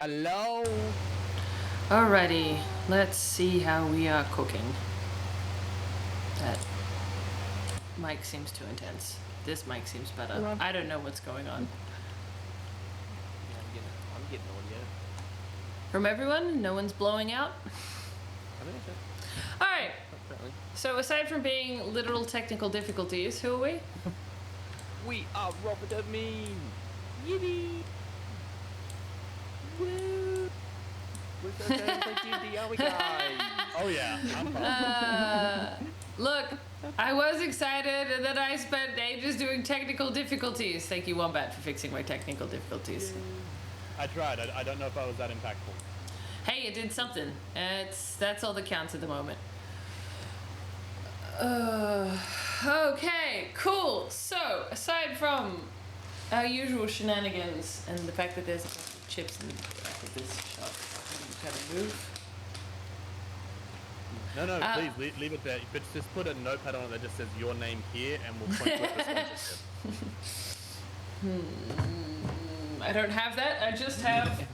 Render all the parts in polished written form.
Hello? Alrighty, let's see how we are cooking. That mic seems too intense. This mic seems better. I don't know what's going on. Yeah, I'm getting audio. From everyone, no one's blowing out? I don't think so. Alright, Apparently. so aside from being literal technical difficulties, who are we? We are Robert and Mean. Yippee! Woo! We're so going to play D&D, are we guys? Oh yeah. Look, I was excited and then I spent ages doing technical difficulties. Thank you, Wombat, for fixing my technical difficulties. I tried. I don't know if I was that impactful. Hey, it did something. That's all that counts at the moment. Okay, cool. So, aside from our usual shenanigans and the fact that there's a bunch of chips in the back of this shop, kind of move. No, please leave it there. But just put a notepad on it that just says your name here, and we'll point to the sponsorship. I don't have that. I just have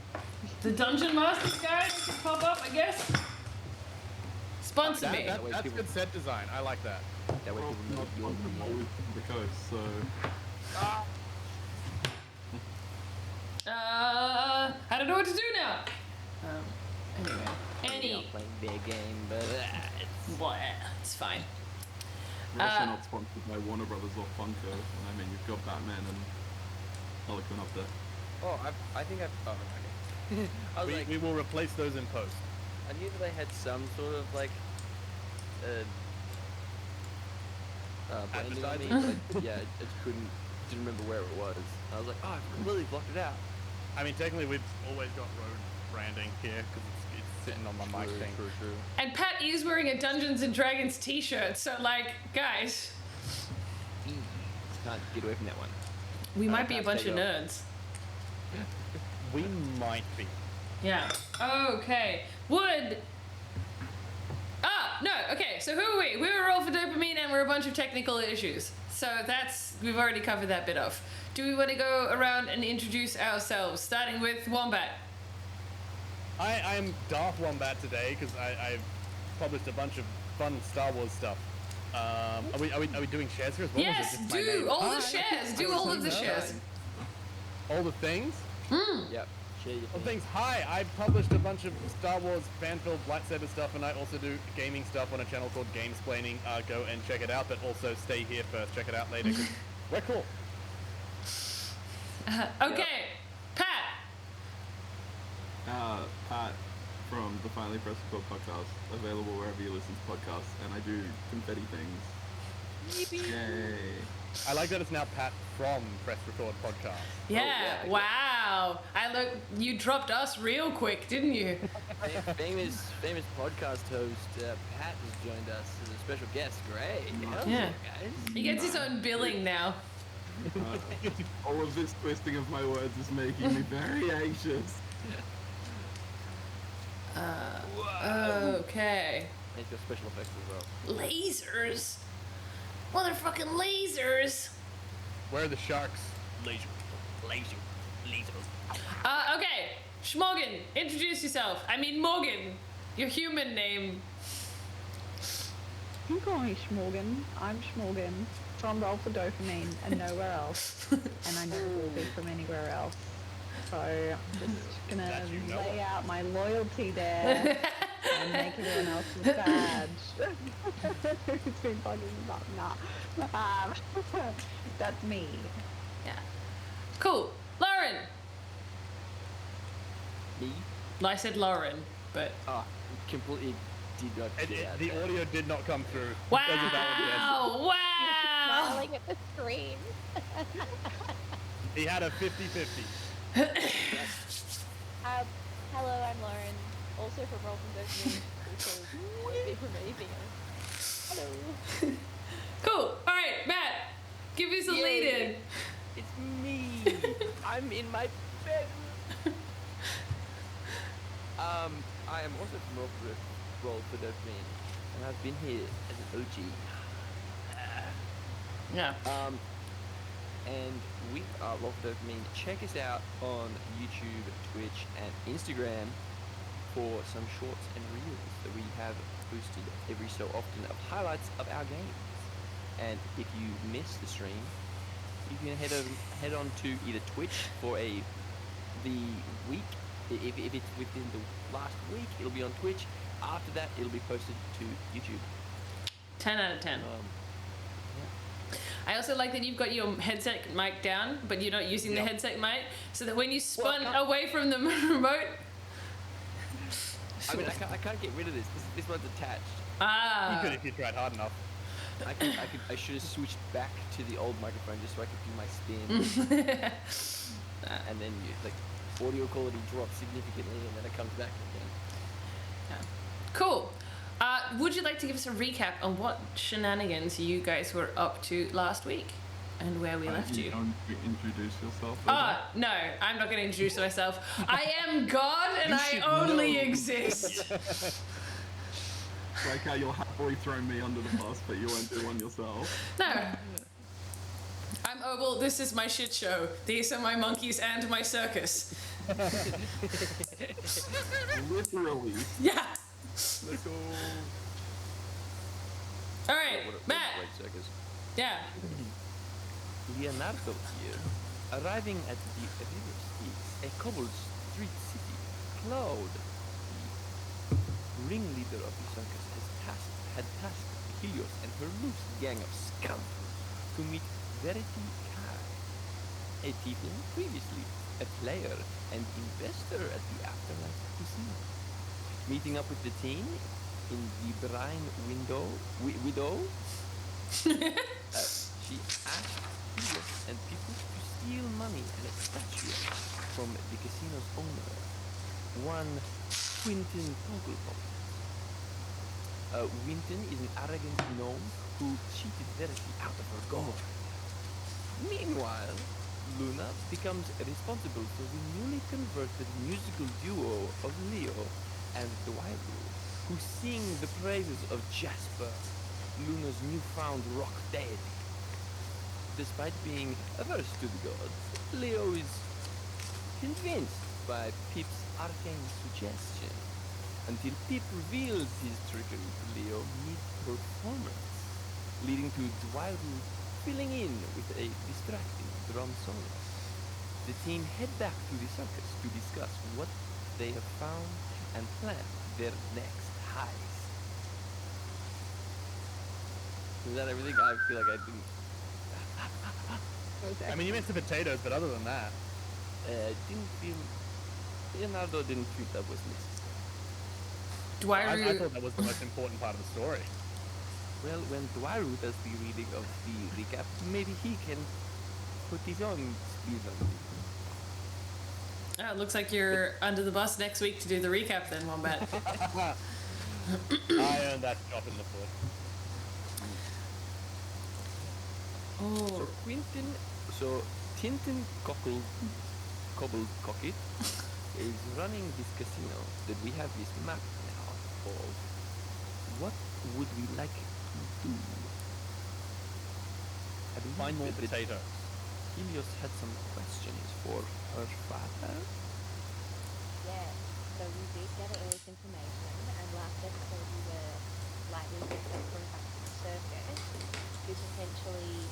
the Dungeon Master's guide that can pop up, I guess. Sponsor me. That's good set design. I like that. That way people know you're the coast, so... I don't know what to do now. Anyway. I'm playing their game, but It's fine. We're also not sponsored by Warner Brothers or Funko. I mean, you've got Batman and Pelican up there. Oh, I think I've... Oh, okay. I was We will replace those in post. I knew that they had some sort of, like, branding on me, but yeah, I just didn't remember where it was. I was like, oh, I completely blocked it out. I mean, technically, we've always got road branding here, because it's sitting on my mic thing. True. And Pat is wearing a Dungeons and Dragons t-shirt, so like, guys. Can't get away from that one. We might be a bunch of nerds. We might be. Yeah. Okay. Okay, so who are we? We were all for dopamine and we're a bunch of technical issues. So we've already covered that bit off. Do we want to go around and introduce ourselves, starting with Wombat? I'm Darth Wombat today, because I've published a bunch of fun Star Wars stuff. Are we doing shares here as well? Yes, do all the shares. Do all of the shares. All the things? Yep. Share your Well, thing. thanks. Hi, I published a bunch of Star Wars fan-filled lightsaber stuff, and I also do gaming stuff on a channel called Gamesplaining. Go and check it out, but also stay here first. Check it out later, 'cause we're cool. Okay, Pat. Pat from the Finally Press Record podcast, available wherever you listen to podcasts, and I do confetti things. Yay. I like that it's now Pat from Press Record Podcast. Yeah. yeah. Wow. You dropped us real quick, didn't you? famous podcast host Pat has joined us as a special guest. Great. Yeah. Guys. He gets his own billing now. All of this twisting of my words is making me very anxious. Okay. And it's got special effects as well. Lasers? Motherfucking lasers! Where are the sharks? Laser. Okay. Schmorgan, introduce yourself. I mean, Morgan, your human name. You can call me Schmorgan. I'm Schmorgan from Roll for Dopamine and nowhere else. And I never will be from anywhere else. So I'm just gonna That you know lay of. out my loyalty there and make everyone else look bad. It's been fucking nah. That's me. Yeah. Cool. Lauren! Me? I said Lauren, but... Ah, completely did not And do that. the audio did not come through. Wow! There's a valid guess. Wow! Smiling at the screen. He had a 50-50. Hello, I'm Lauren. Also from Roll from Dopamine. Also won't be from anything else. Hello. Cool. Alright, Matt, give us a Yay. lead in. It's me. I'm in my bed. I am also from Roll for Dopamine, and I've been here as an OG. Yeah. And we are Roll for Dopamine. Check us out on YouTube, Twitch, and Instagram for some shorts and reels that we have boosted every so often of highlights of our games. And if you miss the stream, you can head on to either Twitch for the week. If it's within the last week, it'll be on Twitch. After that, it'll be posted to YouTube. 10 out of 10. I also like that you've got your headset mic down, but you're not using the headset mic, so that when you spun away from the remote... I mean, I can't get rid of this. This one's attached. You could if you tried hard enough. I should have switched back to the old microphone just so I could do my spin. And then audio quality drops significantly, and then it comes back again. Yeah. Cool. Would you like to give us a recap on what shenanigans you guys were up to last week and where we left you? Don't introduce yourself. No, I'm not going to introduce myself. I am God and I should only know. exist. It's like how you'll happily throw me under the bus, but you won't do one yourself. No. Well, this is my shit show. These are my monkeys and my circus. Literally. Yeah. Let's go. All right, Matt. Wait a second. Yeah. Leonardo here, arriving at the River Styx, a cobbled street city. Cloud, the ringleader of the circus, had tasked Helios and her loose gang of scoundrels to meet Verity Kai, a tiefling previously a player and investor at the Afterlife Casino. Meeting up with the team in the Brine Widow, she asked Helios and people to steal money and a statue from the casino's owner, one Quinton Togglepop. Winton is an arrogant gnome who cheated Verity out of her gold. Meanwhile, Luna becomes responsible for the newly converted musical duo of Leo and Dwayne, who sing the praises of Jasper, Luna's newfound rock deity. Despite being averse to the gods, Leo is convinced by Pip's arcane suggestion, until Pip reveals his trickery to Leo mid-performance, leading to Dwayne filling in with a distracting drum solo. The team head back to the circus to discuss what they have found and plan their next heist. Is that everything? I feel like I didn't. I mean, you missed the potatoes, but other than that, Didn't feel. Leonardo didn't feel that was necessary. I thought that was the most important part of the story. Well, when Dwaru does the reading of the recap, maybe he can put his own speed on it. Oh, it looks like you're under the bus next week to do the recap then, Wombat. I earned that shot in the foot. Oh, So Quinton So Tintin Cobbled Cockit is running this casino that we have this map now of what would we like to do? I believe Find more that potatoes. Helios had some questions for her father. Yeah, so we did gather all this information, and last episode we were slightly going back to the circus to potentially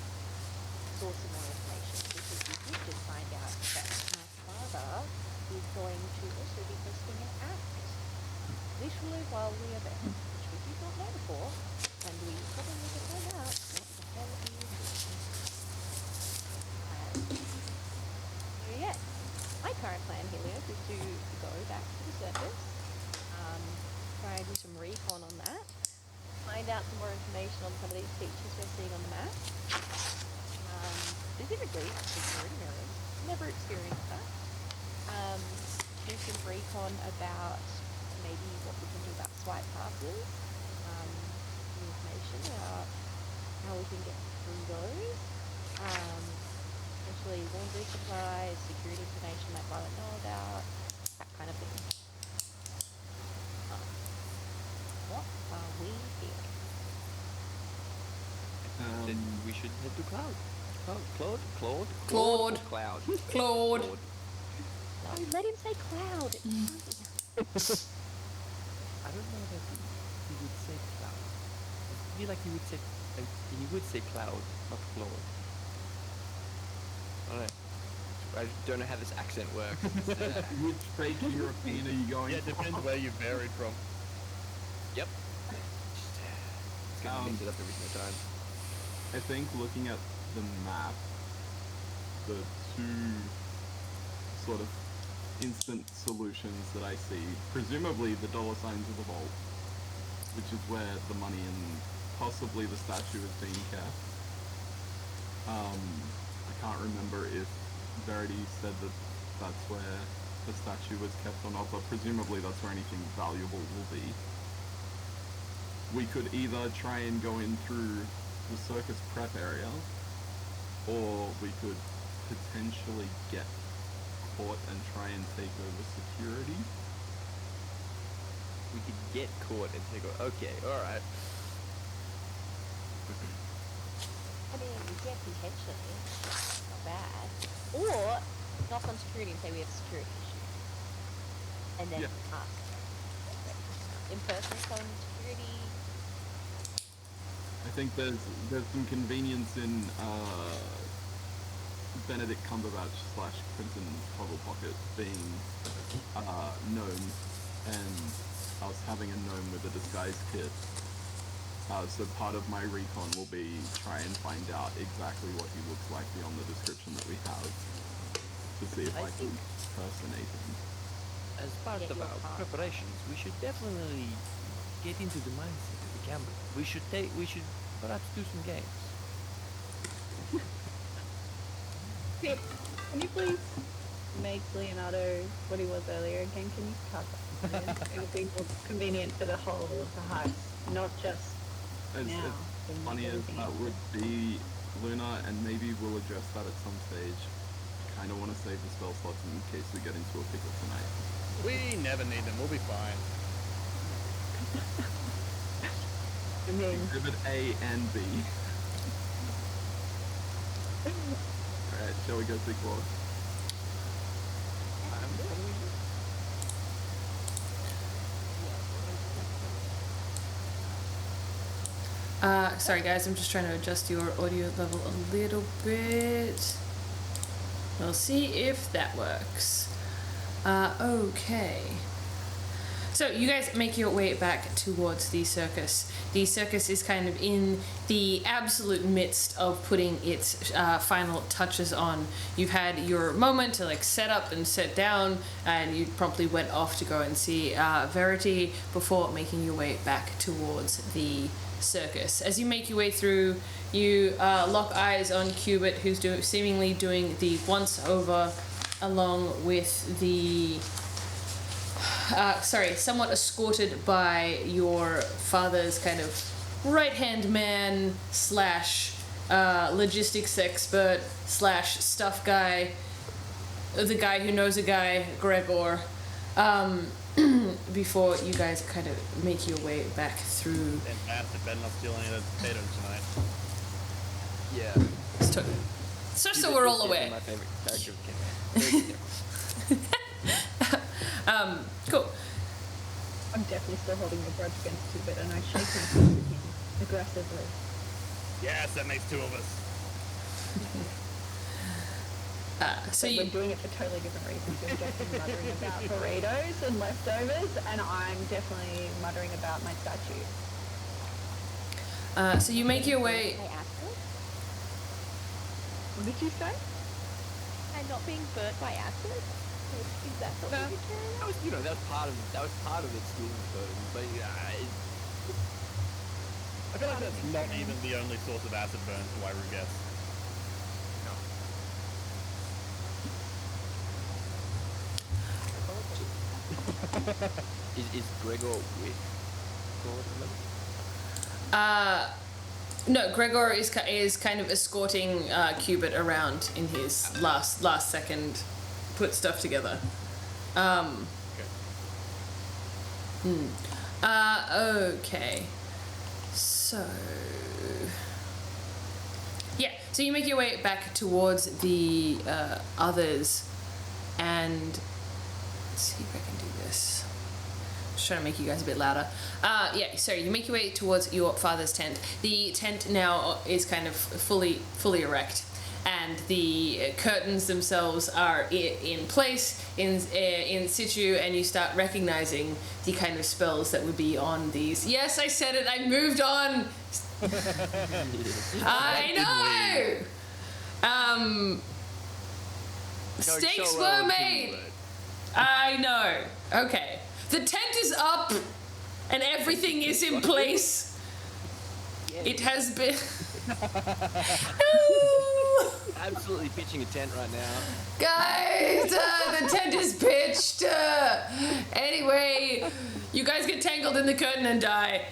source some more information, because we did just find out that my father is going to also be hosting an act, literally while we are there, which we did not know before, and we probably need to find out what the hell he is doing. So yeah, my current plan, Helios, is to go back to the circus, try and do some recon on that, find out some more information on some of these features we're seeing on the map, specifically security mirrors, never experienced that, do some recon about maybe what we can do about swipe passes, information about how we can get through those, potentially laundry supplies, security information that I don't know about, that kind of thing. What are we feeling? Then we should head to Cloud. Claude? Claude. Or Cloud. Claude. No, let him say Cloud. It's funny. I don't know that he would say Cloud. I feel like he would say Cloud, not Claude. I don't know. I don't know how this accent works. Which fake European are you going Yeah, it depends where you varied from. Yep. It's gonna mix it up every single time. I think looking at the map, the two sort of instant solutions that I see, presumably the dollar signs of the vault, which is where the money and possibly the statue is being kept. I can't remember if Verity said that that's where the statue was kept or not, but presumably that's where anything valuable will be. We could either try and go in through the circus prep area, or we could potentially get caught and try and take over security. We could get caught and take over. Okay, alright. I mean, yeah, potentially. Not bad. Or knock on security and say we have a security issue. And then ask. In person telling security. I think there's some convenience in Benedict Cumberbatch / Crimson Puddlepocket being gnome, and us having a gnome with a disguise kit. So part of my recon will be try and find out exactly what he looks like beyond the description that we have, to see if I can impersonate him. As part of our preparations, we should definitely get into the mindset of the gambler. We should perhaps do some games. Pip, can you please make Leonardo what he was earlier again? Can you cut that? It would be more convenient for the whole of the heist, not just As now. funny as that would be, Luna, and maybe we'll address that at some stage. Kind of want to save the spell slots in case we get into a pickle tonight. We never need them, we'll be fine. I mean, Exhibit A and B. Alright, shall we go see Claude? Sorry guys, I'm just trying to adjust your audio level a little bit. We'll see if that works. Okay. So you guys make your way back towards the circus. The circus is kind of in the absolute midst of putting its final touches on. You've had your moment to like set up and set down, and you promptly went off to go and see Verity before making your way back towards the circus. As you make your way through, you lock eyes on Cubit, who's seemingly doing the once over, along with the somewhat escorted by your father's kind of right-hand man / logistics expert / stuff guy, the guy who knows a guy, Gregor, before you guys kind of make your way back through. And bastard better not steal any of those potatoes tonight. Yeah. Just so we're all Is aware. my favorite character of King. Cool. I'm definitely still holding a grudge against Two-Bit, and I shake hands with him aggressively. Yes, that makes two of us. So But you, we're doing it for totally different reasons. You're definitely muttering about burritos and leftovers, and I'm definitely muttering about my statue. so you make your way. By acid? What did you say? And not being burnt by acid? Is that something Nah, you care that about? was, you know, that was part of the stealing burden, but I feel like that's not even the only source of acid burn for Wairu guess. is Gregor with Gordon? No, Gregor is kind of escorting Cubit around in his last second put stuff together. Okay. So yeah, so you make your way back towards the others, and let's see if I can do this. Just trying to make you guys a bit louder. Yeah, so you make your way towards your father's tent. The tent now is kind of fully erect, and the curtains themselves are in place, in situ, and you start recognizing the kind of spells that would be on these. Yes, I said it. I moved on. I know. Stakes were made. I know. Okay. The tent is up, and everything is in place. It has been. No! Absolutely pitching a tent right now. Guys, the tent is pitched. Anyway, you guys get tangled in the curtain and die.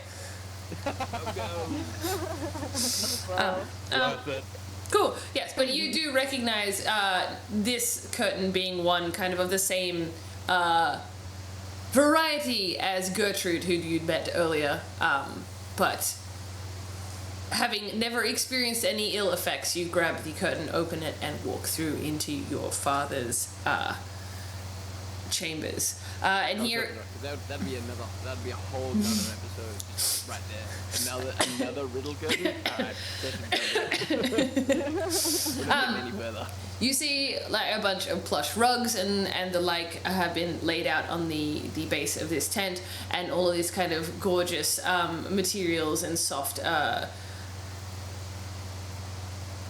Worth it. Cool. Yes, but you do recognize this curtain being one kind of the same variety as Gertrude, who you'd met earlier, but having never experienced any ill effects, you grab the curtain, open it, and walk through into your father's chambers. And here, That'd be a whole nother episode right there. Another riddle curtain. Alright, any further. you see like a bunch of plush rugs and the like have been laid out on the base of this tent, and all of these kind of gorgeous materials and soft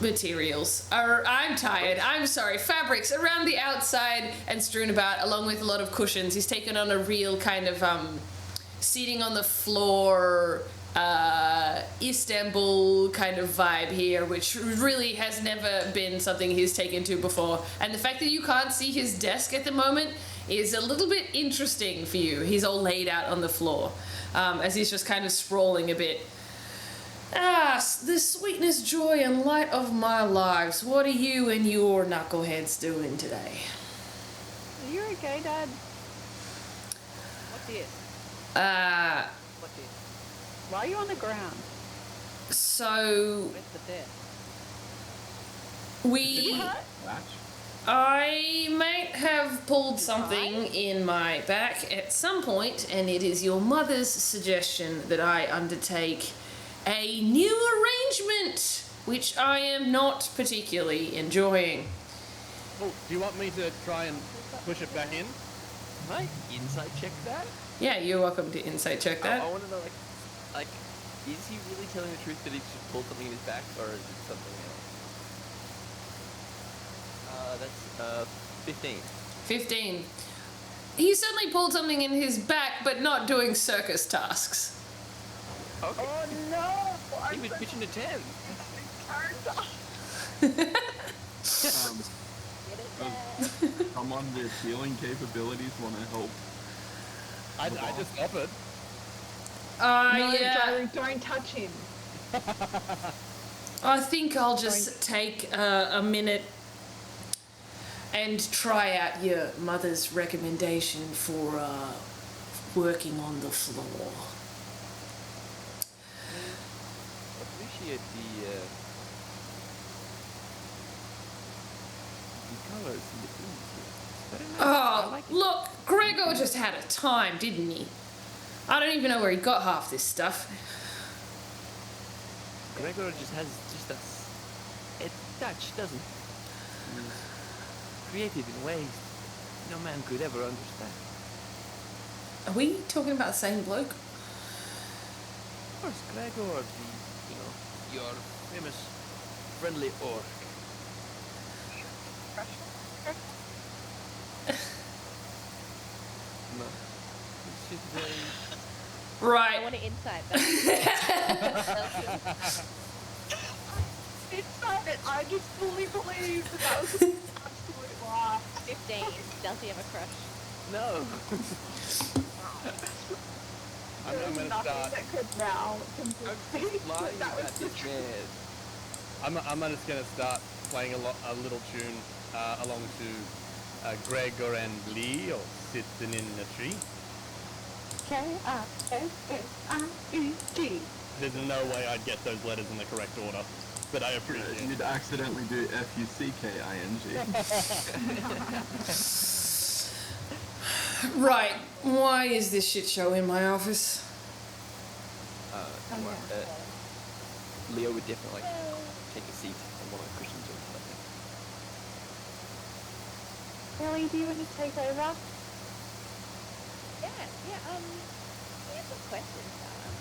materials I'm tired, I'm sorry, fabrics around the outside and strewn about, along with a lot of cushions. He's taken on a real kind of seating on the floor Istanbul kind of vibe here, which really has never been something he's taken to before. And the fact that you can't see his desk at the moment is a little bit interesting for you. He's all laid out on the floor as he's just kind of sprawling a bit. The sweetness, joy, and light of my lives. What are you and your knuckleheads doing today? Are you okay, Dad? What's this? What's this? Why are you on the ground? So Where's the death? we... Match? I might have pulled something in my back at some point, and it is your mother's suggestion that I undertake a new arrangement, which I am not particularly enjoying. Oh, do you want me to try and push it back in? Can I insight check that? Yeah, you're welcome to insight check that. I want to know, like, is he really telling the truth that he just pulled something in his back, or is it something else? That's 15. 15. He certainly pulled something in his back, but not doing circus tasks. Okay. Oh no! He was pitching a 10. Someone with healing capabilities want to help. I just offered. No, Yeah. don't touch him. I think I'll just take a minute and try out your mother's recommendation for working on the floor. Appreciate the colors in the boots here. It's very nice. I Oh, like it. look, Gregor just had a time, didn't he? I don't even know where he got half this stuff. Gregor just has just a touch, doesn't he? He's creative in ways no man could ever understand. Are we talking about the same bloke? Of course, Gregor, your famous friendly orc. No. He's just very... I Right. want to insight that. Inside it, I just fully believe that was an absolute lie. 15. Does he have a crush? No. I'm There's gonna nothing start. that could now I'm convince me just lying that about was the this truth. man. I'm just gonna start playing a little tune along to Gregor and Lee, or sitting in the tree. K-I-S-S-I-E-T. There's no way I'd get those letters in the correct order, but I appreciate it. You'd accidentally do F-U-C-K-I-N-G. Right. Why is this shit show in my office? Leo would definitely take a seat on one of the cushions or something. Ellie, do you want to take over? We have some questions, Sarah.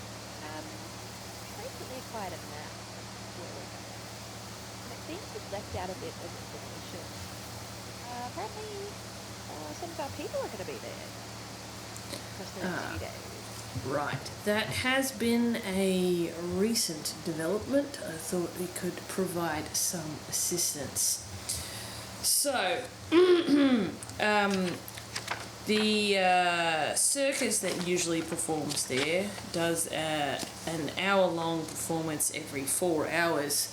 Recently acquired a map of where we're going. And it seems we've left out a bit of information. Apparently, some of our people are going to be there across the next few days. Right. That has been a recent development. I thought we could provide some assistance. So, the circus that usually performs there does an hour-long performance every 4 hours,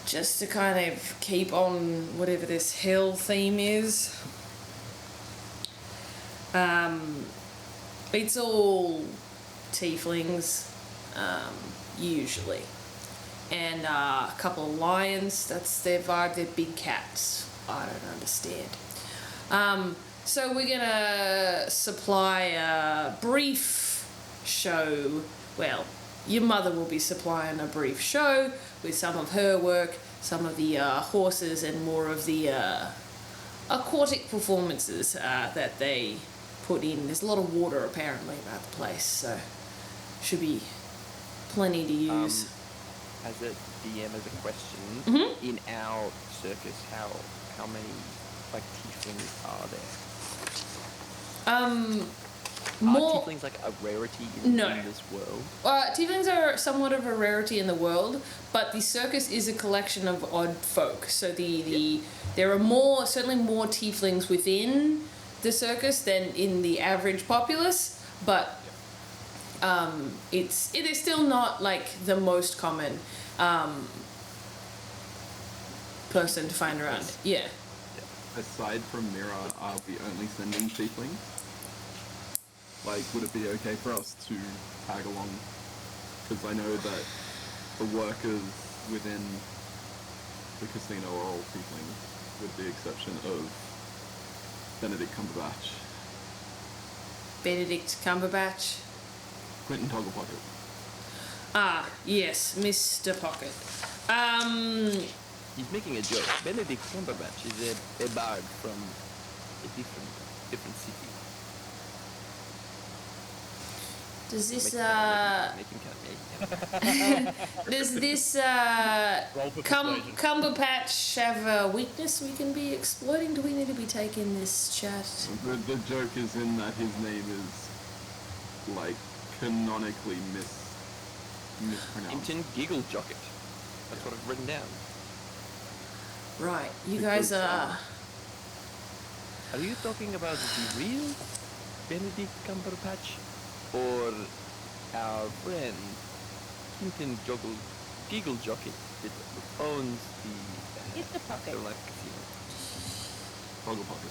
just to kind of keep on whatever this hell theme is. It's all tieflings, usually. And a couple of lions, that's their vibe. They're big cats. I don't understand. So we're gonna supply a brief show. Well, your mother will be supplying a brief show with some of her work, some of the horses, and more of the aquatic performances that they put in. There's a lot of water apparently about the place, so should be plenty to use. As a DM, as a question, Mhm. in our circus, how many like tieflings are there? Are More tieflings like a rarity in No. this world? tieflings are somewhat of a rarity in the world, but the circus is a collection of odd folk. So there are certainly more tieflings within the circus than in the average populace, but it is still not like the most common person to find around. Yeah. Aside from Mira, are we only sending tieflings? Like, would it be okay for us to tag along? Because I know that the workers within the casino are all tieflings, with the exception of Benedict Cumberbatch. Benedict Cumberbatch. Quentin Togglepocket. Ah, yes, Mr. Pocket. He's making a joke. Benedict Cumberbatch is a bard from a different city. Does this Making kind of does this Roll for persuasion. Cumberpatch have a weakness we can be exploiting? Do we need to be taking this chat? The joke is in that his name is, like, canonically mispronounced. Inton Giggle Jocket. That's what I've written down. Right, you Because, guys are. Are you talking about the real Benedict Cumberbatch or our friend Hinton Giggle Jockey that owns the It's the pocket. Afterlife Casino. Boggle Pocket.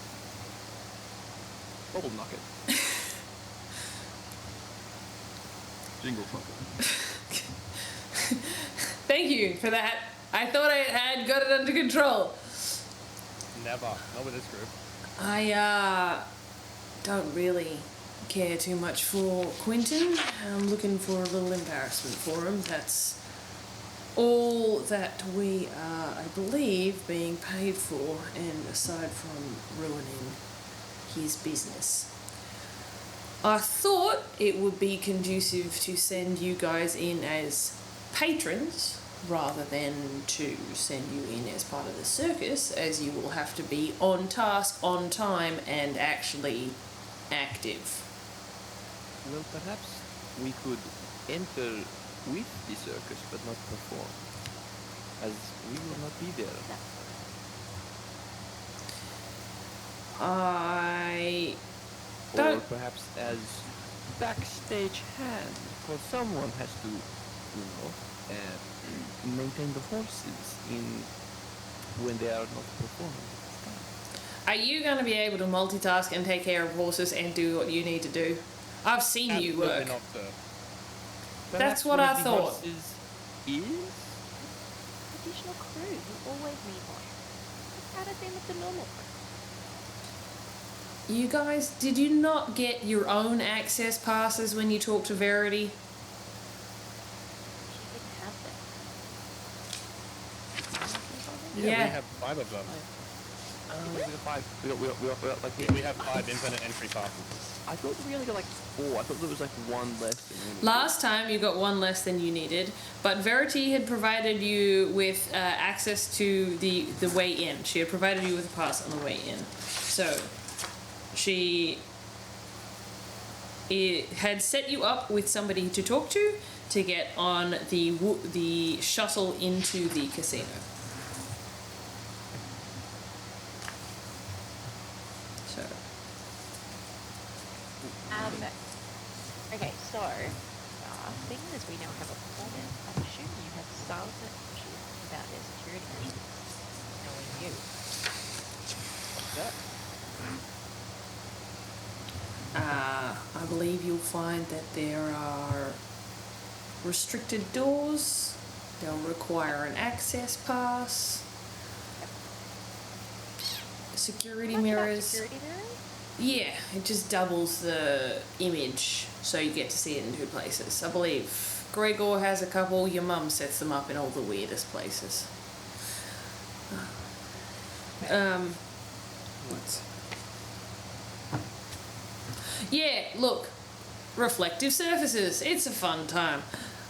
Bubble Knocket. Jingle Pocket. Thank you for that. I thought I had got it under control. Never. Not with this group. I don't really care too much for Quentin. I'm looking for a little embarrassment for him. That's all that we are, I believe, being paid for, and aside from ruining his business. I thought it would be conducive to send you guys in as patrons rather than to send you in as part of the circus, as you will have to be on task, on time, and actually active. Well, perhaps we could enter with the circus but not perform, as we will not be there. I Or don't. perhaps as backstage hand, for someone has to, maintain the horses in when they are not performing. Are you going to be able to multitask and take care of horses and do what you need to do? I've seen you Absolutely work. not, sir. That's Perhaps what one I of the thought. horses is? Additional crew. You always need one. Just add it in with the normal crew. You guys, did you not get your own access passes when you talked to Verity? She didn't have them. Yeah. We have 5 of them. We got 5. We got like We have 5 infinite entry passes. I thought we only got like 4. I thought there was like 1 less than we needed. Last time you got one less than you needed, but Verity had provided you with access to the way in. She had provided you with a pass on the way in. So she had set you up with somebody to talk to get on the shuttle into the casino. So Okay, so, being as we now have a performance, I'm assuming you have some issues about their security measures, knowing you. What's that? I believe you'll find that there are restricted doors. They'll require an access pass. Security Much about mirrors. Security mirrors? Yeah, it just doubles the image, so you get to see it in 2 places. I believe Gregor has a couple. Your mum sets them up in all the weirdest places. What? Yeah, look, reflective surfaces. It's a fun time.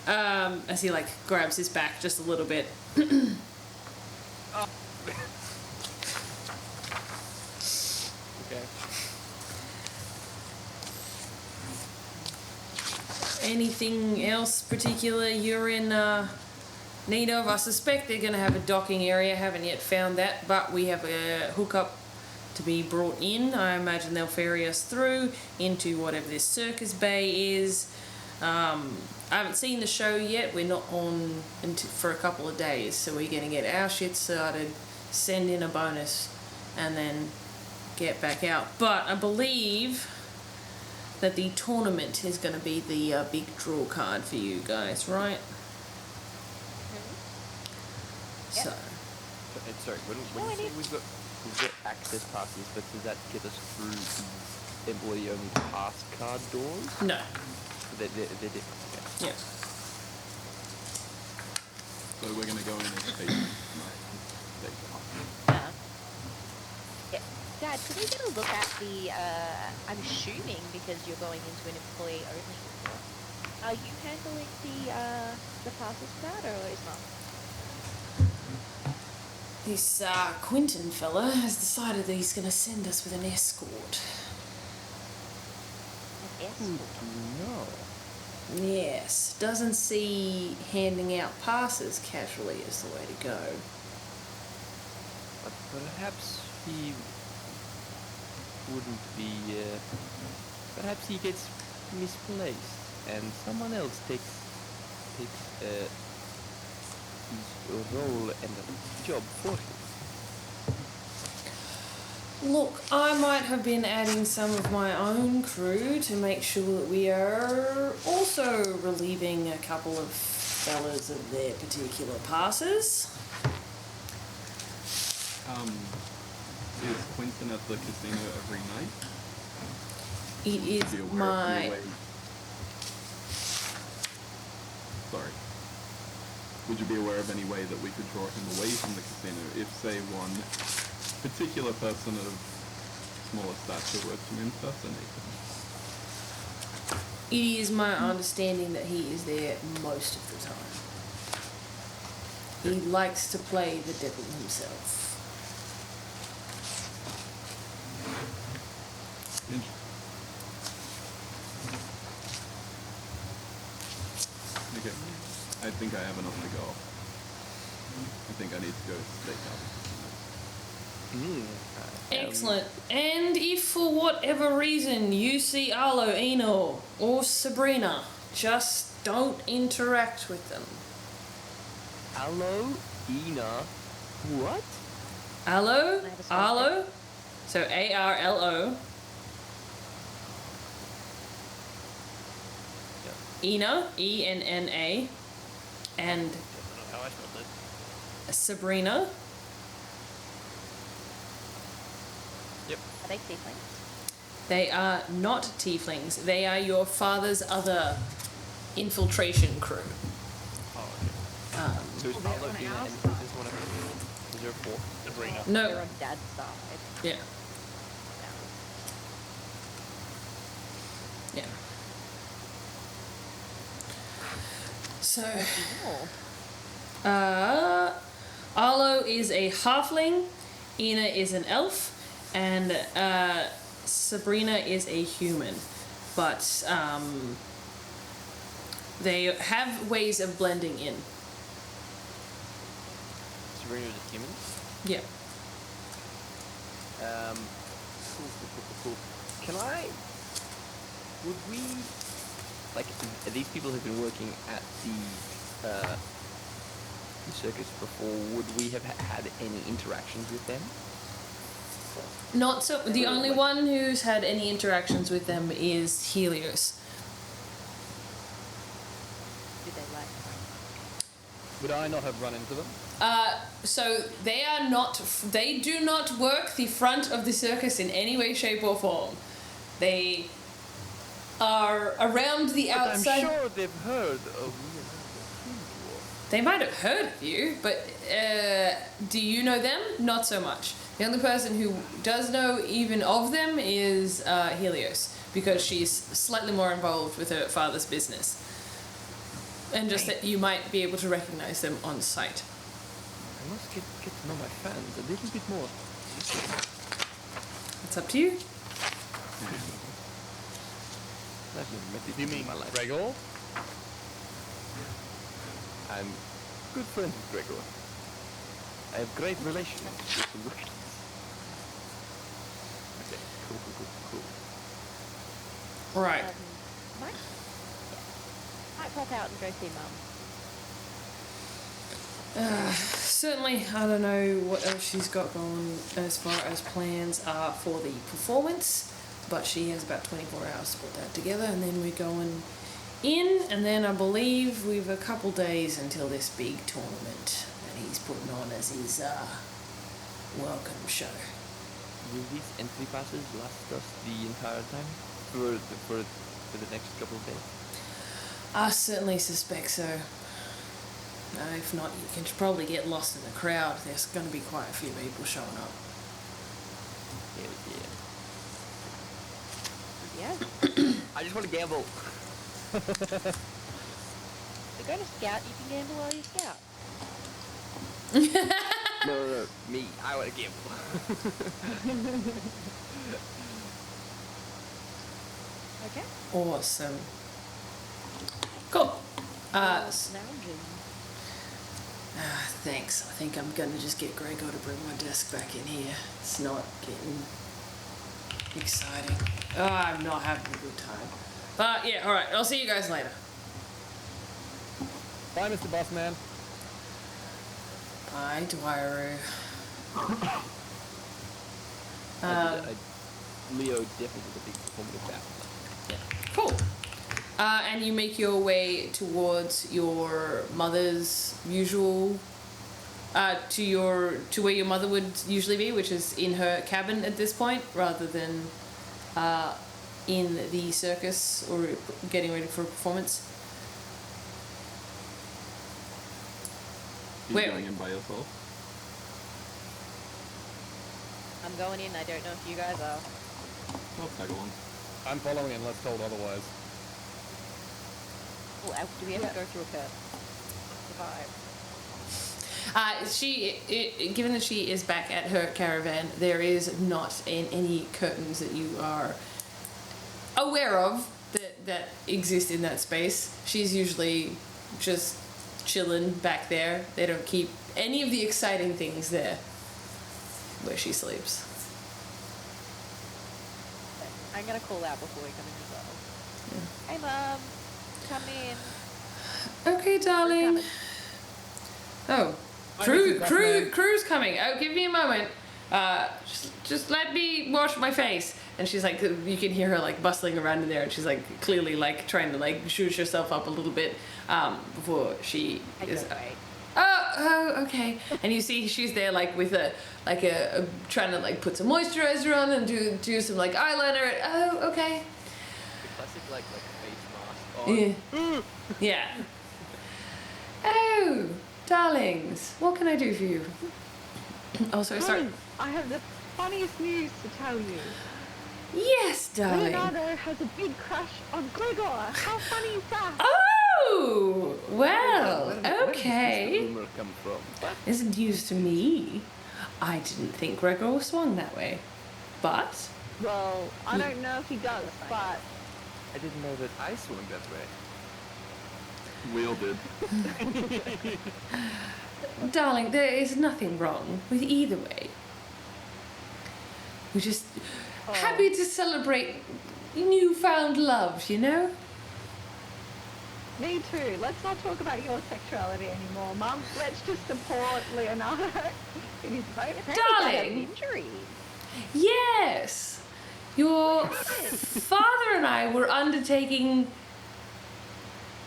As he grabs his back just a little bit. Okay. Anything else particular you're in need of? I suspect they're going to have a docking area. Haven't yet found that, but we have a hookup to be brought in. I imagine they'll ferry us through into whatever this circus bay is. I haven't seen the show yet. We're not on for a couple of days, so we're going to get our shit started, send in a bonus, and then get back out. But I believe that the tournament is going to be the big draw card for you guys, right? Yep. So, Sorry, when you say we've got access passes, but does that get us through the employee-only pass card doors? no. They're different. Okay. Yeah. So we're gonna go in as patrons tonight. Yeah. Dad, could we get a look at the, I'm assuming because you're going into an employee-only store, are you handling the passes for that, or is not? This Quentin fella has decided that he's going to send us with an escort. An escort? Good to know. Yes, doesn't see handing out passes casually as the way to go. But perhaps he wouldn't be. Perhaps he gets misplaced, and someone else takes his role and job for him? Look, I might have been adding some of my own crew to make sure that we are also relieving a couple of fellas of their particular passes. Is Quentin at the casino every night? It Be is aware of my... any way- Sorry. Would you be aware of any way that we could draw him away from the casino if, say, one particular person of smaller stature were to impersonate him? It is my understanding that he is there most of the time. He likes to play the devil himself. Okay. I think I have enough to go. I think I need to go stake out. Excellent. And if for whatever reason you see Arlo, Eno, or Sabrina, just don't interact with them. Allo, Ina, what? Arlo, I have a spell Arlo, so A-R-L-O. Ena, E-N-N-A, and I don't know how I spelled it. Sabrina. Are they tieflings? They are not tieflings. They are your father's other infiltration crew. Oh, okay. So it's they're Allo, on Ina, our and side. this one is there four? Sabrina. They're No. on Dad's side. Yeah. Yeah. So, Oh. Arlo is a halfling, Ina is an elf, and Sabrina is a human. But they have ways of blending in. Sabrina's a human. Yeah. Cool. Can I? Would we? Like, these people have been working at the circus before. Would we have had any interactions with them? Not so. The only one who's had any interactions with them is Helios. Do they like? Would I not have run into them? So they are not. They do not work the front of the circus in any way, shape, or form. They are around the outside. I'm sure they've heard of me. They might have heard of you, but do you know them? Not so much. The only person who does know even of them is Helios, because she's slightly more involved with her father's business. And just that you might be able to recognize them on sight. I must get to know my fans a little bit more. It's up to you. I've never met these Do you people mean in my life. Gregor? I'm good friends with Gregor. I have great relations with the Rookies. Okay, cool. Right. Might pop out and go see Mum. Certainly, I don't know what else she's got going as far as plans are for the performance, but she has about 24 hours to put that together, and then we're going in, and then I believe we've a couple days until this big tournament that he's putting on as his welcome show. Will these entry passes last us the entire time? For the next couple of days? I certainly suspect so. If not, you can probably get lost in the crowd. There's going to be quite a few people showing up. Yeah. I just want to gamble. You're going to scout, you can gamble while you scout. No, me. I want to gamble. Okay. Awesome. Cool. Lounging. Thanks. I think I'm going to just get Gregor to bring my desk back in here. It's not getting exciting. Oh, I'm not having a good time. But yeah, alright. I'll see you guys later. Bye, Mr. Bossman. Hi, Dwyer. Leo definitely did a big performative battle. Cool. And you make your way towards your mother's usual, to where your mother would usually be, which is in her cabin at this point, rather than in the circus or getting ready for a performance. You Wait. going in by yourself? I'm going in. I don't know if you guys are. I'll tag along. I'm following unless told otherwise. Oh, do we have to go through a curse? Given that she is back at her caravan, there is not any curtains that you are aware of that exist in that space. She's usually just chilling back there. They don't keep any of the exciting things there where she sleeps. I'm gonna call out before we come in as well. Hey, Mum. Come in. Okay, darling. coming. Oh, Hi, Mrs. Batman. crew's coming. Oh, give me a moment. Just let me wash my face. And she's like, you can hear her like bustling around in there, and she's like clearly like trying to like shush herself up a little bit before she I is. don't wait. Oh, okay. And you see she's there like with a trying to like put some moisturizer on and do some like eyeliner. Oh, okay. The classic like face mask on. Yeah. Yeah. Oh, darlings, what can I do for you? Oh, sorry. I have the funniest news to tell you. Yes, darling. Leonardo has a big crush on Gregor. How funny is that? Oh, well, Where did okay. this rumor come from? What? Isn't news to me. I didn't think Gregor swung that way. But, Well, I don't know if he does, but I didn't know that I swung that way. We all did. darling, there is nothing wrong with either way. We're just happy to celebrate newfound love, you know? me too. Let's not talk about your sexuality anymore, Mum. Let's just support Leonardo in his moment. Darling. Injury. Yes! Your father and I were undertaking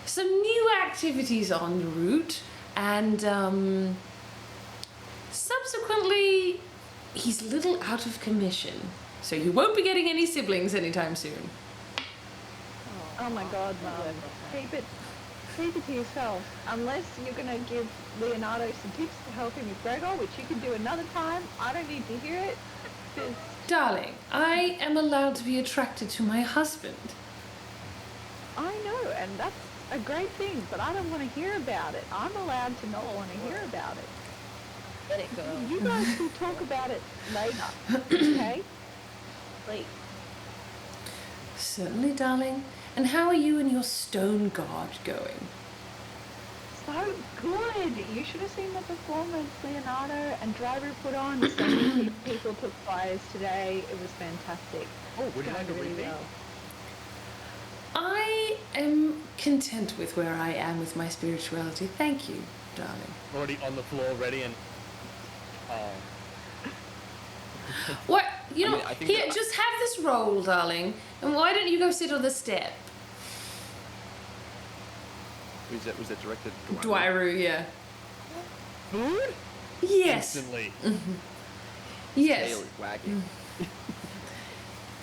some new activities en route, and subsequently, he's a little out of commission. So you won't be getting any siblings anytime soon. Oh my God, Mum. Keep it to yourself. Unless you're gonna give Leonardo some tips to help him with Gregor, which you can do another time. I don't need to hear it. Just, Darling, I am allowed to be attracted to my husband. I know, and that's a great thing, but I don't want to hear about it. I'm allowed to not want to hear about it. Let it go. You guys will talk about it later, okay? Please. Certainly, darling. And how are you and your stone guard going? So good. You should have seen the performance Leonardo and Driver put on. So many people took flyers today. It was fantastic. Oh, would you like a Going really repeat? well. I am content with where I am with my spirituality. Thank you, darling. Already on the floor, ready and. What? You I know, mean, I think here, that- just have this roll, darling. And why don't you go sit on the step? Was that directed to Dwyer, yeah. Food? Yes. Instantly. Yes. Tail is wagging.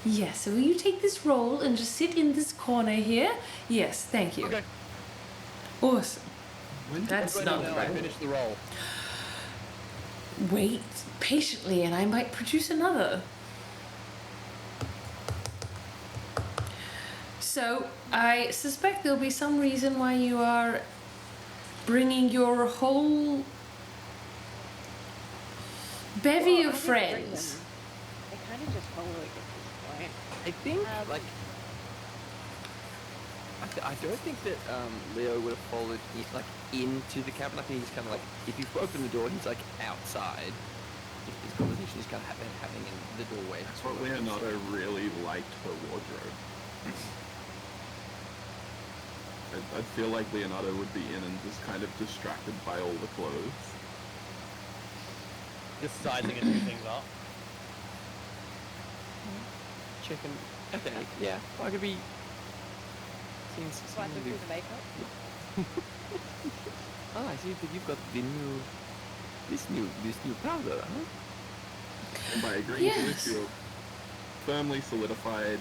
Yes. So will you take this roll and just sit in this corner here? Yes, thank you. Okay. Awesome. When did That's Right not now, I right. finished the roll. Wait patiently and I might produce another. So, I suspect there'll be some reason why you are bringing your whole bevy Well, of I didn't bring friends. them. They kind of just followed at this point. I think, Um, I don't think that Leo would have followed into the cabin. I think he's kind of like, if you open the door, he's like outside. If this conversation is kind of happening in the doorway. That's what Leonardo really liked her wardrobe. I feel like Leonardo would be in and just kind of distracted by all the clothes. Just sizing a few things up. Chicken. Okay, yeah. Well, I could be seeing Swipe something. through the makeup. Oh, I see that you've got this new powder, huh? And by agreeing to Yes. this, you have firmly solidified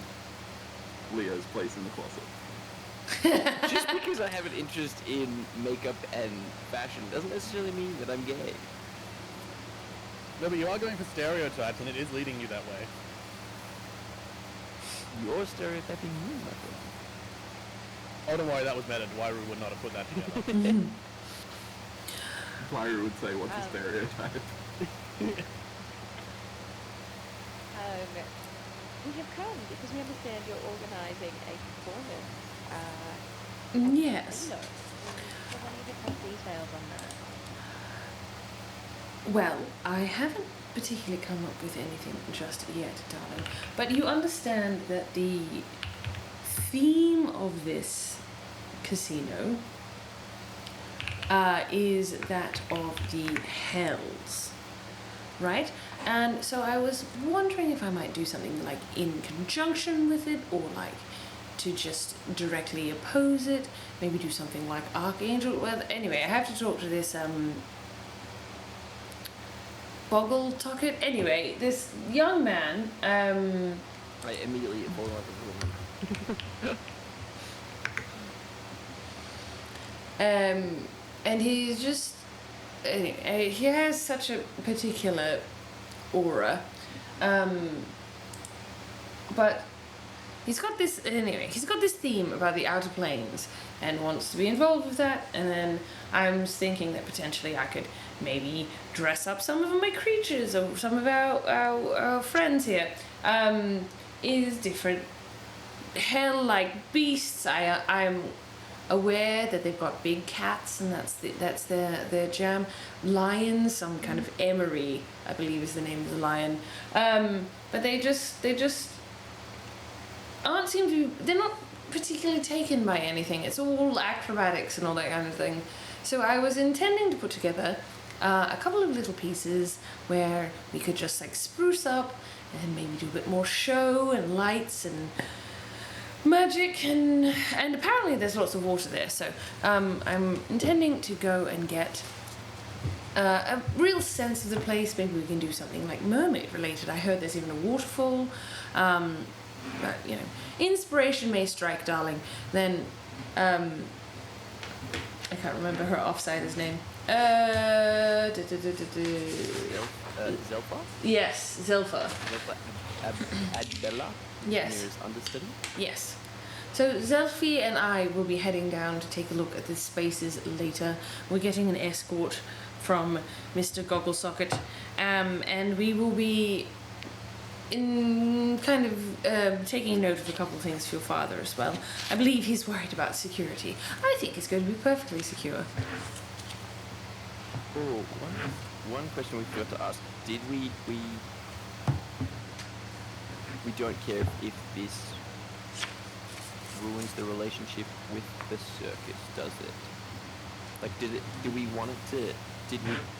Leo's place in the closet. Just because I have an interest in makeup and fashion doesn't necessarily mean that I'm gay. No, but you are going for stereotypes, and it is leading you that way. You're stereotyping me, my friend. Oh, don't worry, that was meta. Dwairu would not have put that together. Dwyer would say, what's a stereotype? We have come because we understand you're organising a performance. Yes. So why don't you give us details on that? Well, I haven't particularly come up with anything just yet, darling. But you understand that the theme of this casino is that of the hells, right? And so I was wondering if I might do something like in conjunction with it, or like to just directly oppose it. Maybe do something like Archangel. Well, anyway, I have to talk to this Boggle Tucket. Anyway, this young man. I immediately fall out of the room. And he's just. Anyway, he has such a particular aura. But he's got this. Anyway, he's got this theme about the outer planes and wants to be involved with that. And then I'm thinking that potentially I could maybe dress up some of my creatures or some of our friends here. Is different hell-like beasts. I'm aware that they've got big cats, and that's their jam. Lions, some kind of emery, I believe is the name of the lion. But they just aren't they're not particularly taken by anything. It's all acrobatics and all that kind of thing. So I was intending to put together a couple of little pieces where we could just like spruce up and maybe do a bit more show and lights and magic, and apparently there's lots of water there, so I'm intending to go and get a real sense of the place. Maybe we can do something like mermaid related. I heard there's even a waterfall, but you know, inspiration may strike, darling. Then I can't remember her offsider's name. Zelfa? Yes, Zilpha. Zelfa Adbella? Yes. Nearest understudy? Yes. So Zelfie and I will be heading down to take a look at the spaces later. We're getting an escort from Mr. Gogglesocket, and we will be in kind of taking note of a couple of things for your father as well. I believe he's worried about security. I think it's going to be perfectly secure. Oh, one question we forgot to ask. Did we don't care if this ruins the relationship with the circus, does it? Like, do we want it to,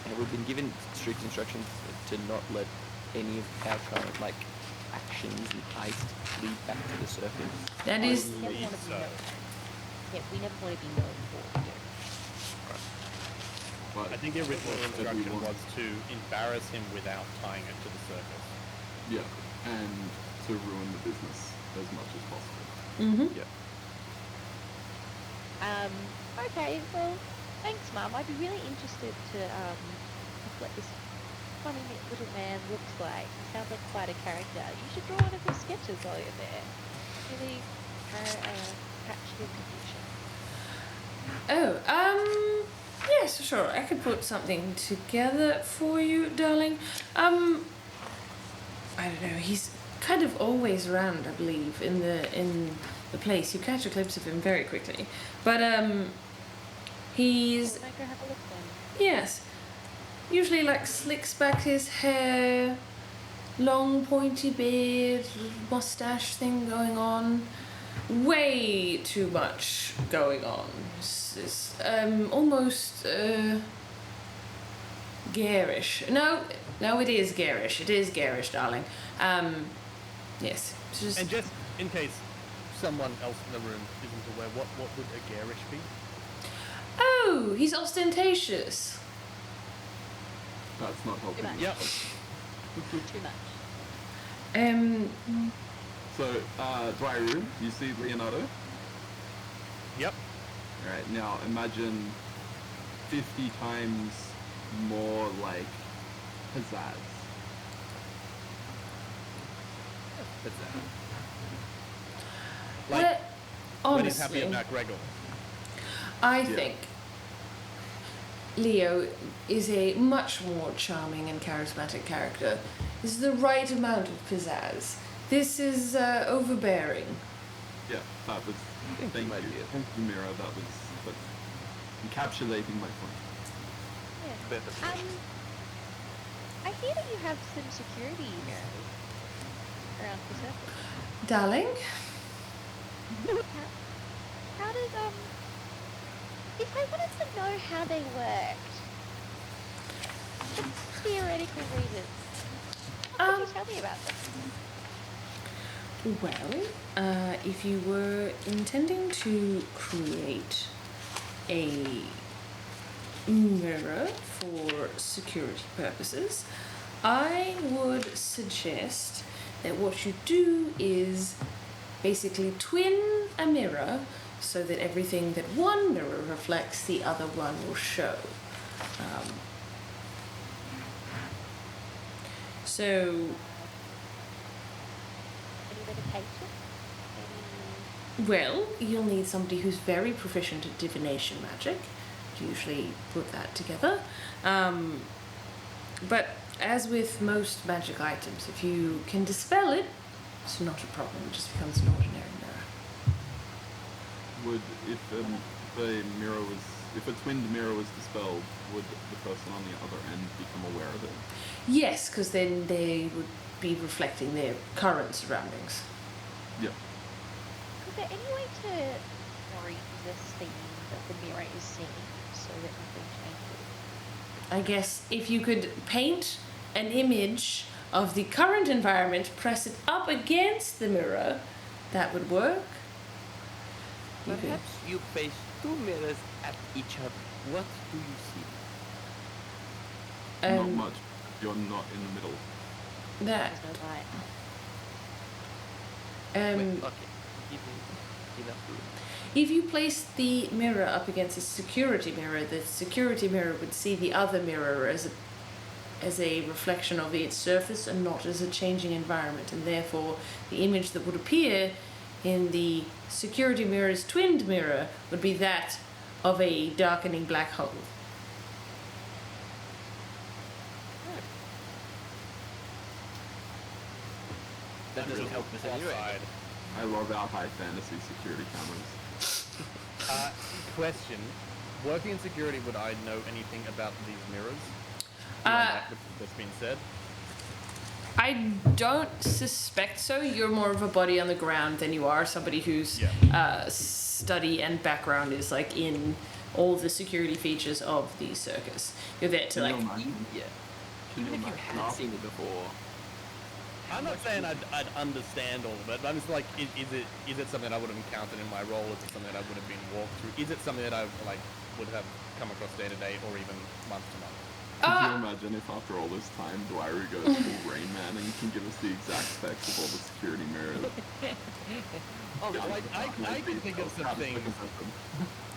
have we been given strict instructions to not let any of our kind of, like, actions and heists lead back to the circus? That is... We never want to be so. known. Yeah, we never want to be known for what we do. But I think the original instruction everyone- was to embarrass him without tying it to the circus. Yeah, and to ruin the business as much as possible. Mm-hmm. Yeah. Okay, well, thanks, Mum. I'd be really interested to what this funny little man looks like. He sounds like quite a character. You should draw one of his sketches while you're there. Really catch his attention. Oh, yes, sure. I could put something together for you, darling. I don't know. He's kind of always around, I believe, in the place. You catch a glimpse of him very quickly. But he's Can I go have a look then? yes, usually like slicks back his hair, long pointy beard, mustache thing going on. Way too much going on. It's almost Garish. No, it is garish. It is garish, darling. Yes. It's just, And just in case someone else in the room isn't aware, what would a garish be? oh, he's ostentatious. That's not helping. much. me. Yep. Too much. So, Dwairu, you see Leonardo? Yep. Alright, now imagine 50 times more like pizzazz. Like Well, when he's happy honestly, about Gregor. I Yeah. think Leo is a much more charming and charismatic character. This is the right amount of pizzazz. This is overbearing. Yeah, that was. Thank you, my dear. Thank you, Mira. That's encapsulating my point. Yeah. Better. I hear that you have some security around the circle. Darling, How did if I wanted to know how they worked, for theoretical reasons, what could you tell me about them? well, if you were intending to create a mirror for security purposes, I would suggest that what you do is basically twin a mirror so that everything that one mirror reflects, the other one will show. So, Any meditation? well, you'll need somebody who's very proficient at divination magic to usually put that together. But as with most magic items, if you can dispel it, it's not a problem. It just becomes an ordinary mirror. Would if a twinned mirror was dispelled, would the person on the other end become aware of it? Yes, because then they would be reflecting their current surroundings. Yeah. Is there any way to break the theme that the mirror is seeing so that nothing changes? I guess if you could paint an image of the current environment, press it up against the mirror, that would work. You could- Perhaps you place two mirrors at each other. What do you see? Not much. You're not in the middle. That. There's no light. Wait, okay. Give me enough room. If you place the mirror up against a security mirror, the security mirror would see the other mirror as a reflection of its surface and not as a changing environment, and therefore the image that would appear in the security mirror's twinned mirror would be that of a darkening black hole. That doesn't help us anyway. Offside. I love our high fantasy security cameras. Question. Working in security, would I know anything about these mirrors? Uh, Beyond that which has just been said? I don't suspect so. You're more of a body on the ground than you are somebody whose Yeah. study and background is like in all the security features of the circus. You're there to Can you like. imagine? Yeah. Can Even you if you imagine? had seen it before. I'm not saying I'd understand all of it, but I'm just like, is it something I would have encountered in my role? Is it something that I would have been walked through? Is it something that I would have come across day to day or even month to month? Could you imagine if after all this time Dwairu goes full Rain Man and can give us the exact specs of all the security mirrors? Oh, like, I can think of some things.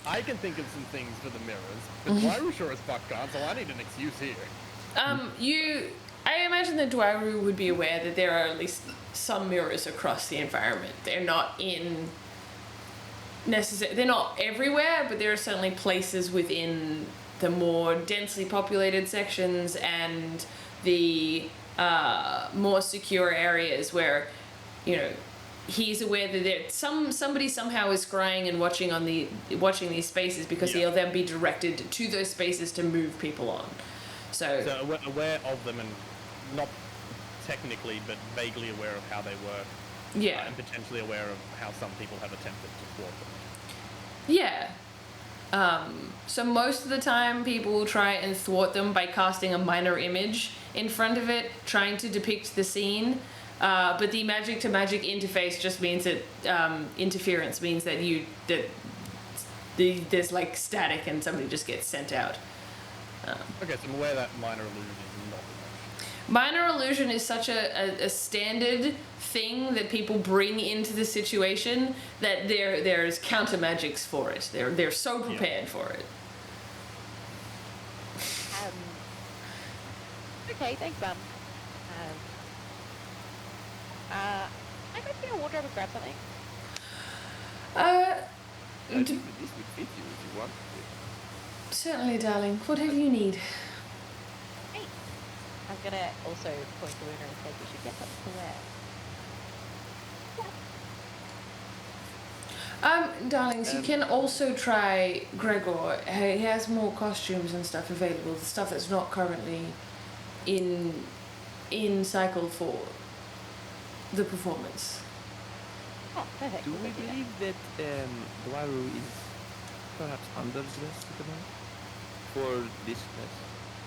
I can think of some things for the mirrors, but Dwairu sure as fuck can't, so I need an excuse here. I imagine that Dwairu would be aware that there are at least some mirrors across the environment. They're not they're not everywhere, but there are certainly places within the more densely populated sections and the more secure areas where, you know, he's aware that somebody somehow is scrying and watching these spaces because he'll then be directed to those spaces to move people on. So aware of them and not technically, but vaguely aware of how they work. yeah. And potentially aware of how some people have attempted to thwart them. Yeah. So most of the time, people will try and thwart them by casting a minor image in front of it, trying to depict the scene. But the magic to magic interface just means that interference means that there's like static and somebody just gets sent out. Okay, so I'm aware that minor illusion is not as much. Minor illusion is such a standard thing that people bring into the situation that there's counter magics for it. They're so prepared for it. Okay, thanks, Mum. I go to your wardrobe and grab something. This would fit you if you want to. Certainly, darling. Whatever you need. Hey, I'm gonna also point to Luna and say we should get something to wear. Darlings, you can also try Gregor. He has more costumes and stuff available. The stuff that's not currently in cycle for the performance. Oh, perfect. Do we believe that Dwaru is perhaps underdressed at the moment for this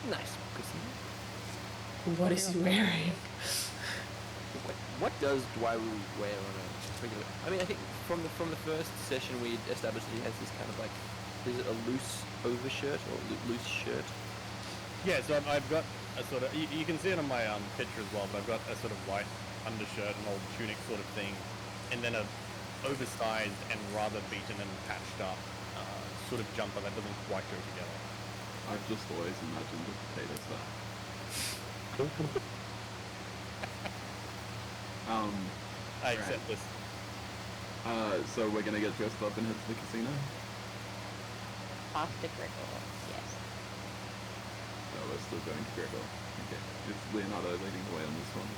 nice casino? What is he wearing? What does Dwaru wear on a regular? I mean, I think from the first session we established that he has this kind of like, is it a loose overshirt or loose shirt? Yeah, so I've got a sort of, you can see it on my picture as well, but I've got a sort of white undershirt, an old tunic sort of thing, and then a oversized and rather beaten and patched up sort of jumper that doesn't quite go together. I've just always imagined a potato sack. I accept this. So we're gonna get dressed up and head to the casino? After Gregor, yes. So we're still going to Gregor. Okay. Is Leonardo leading the way on this one?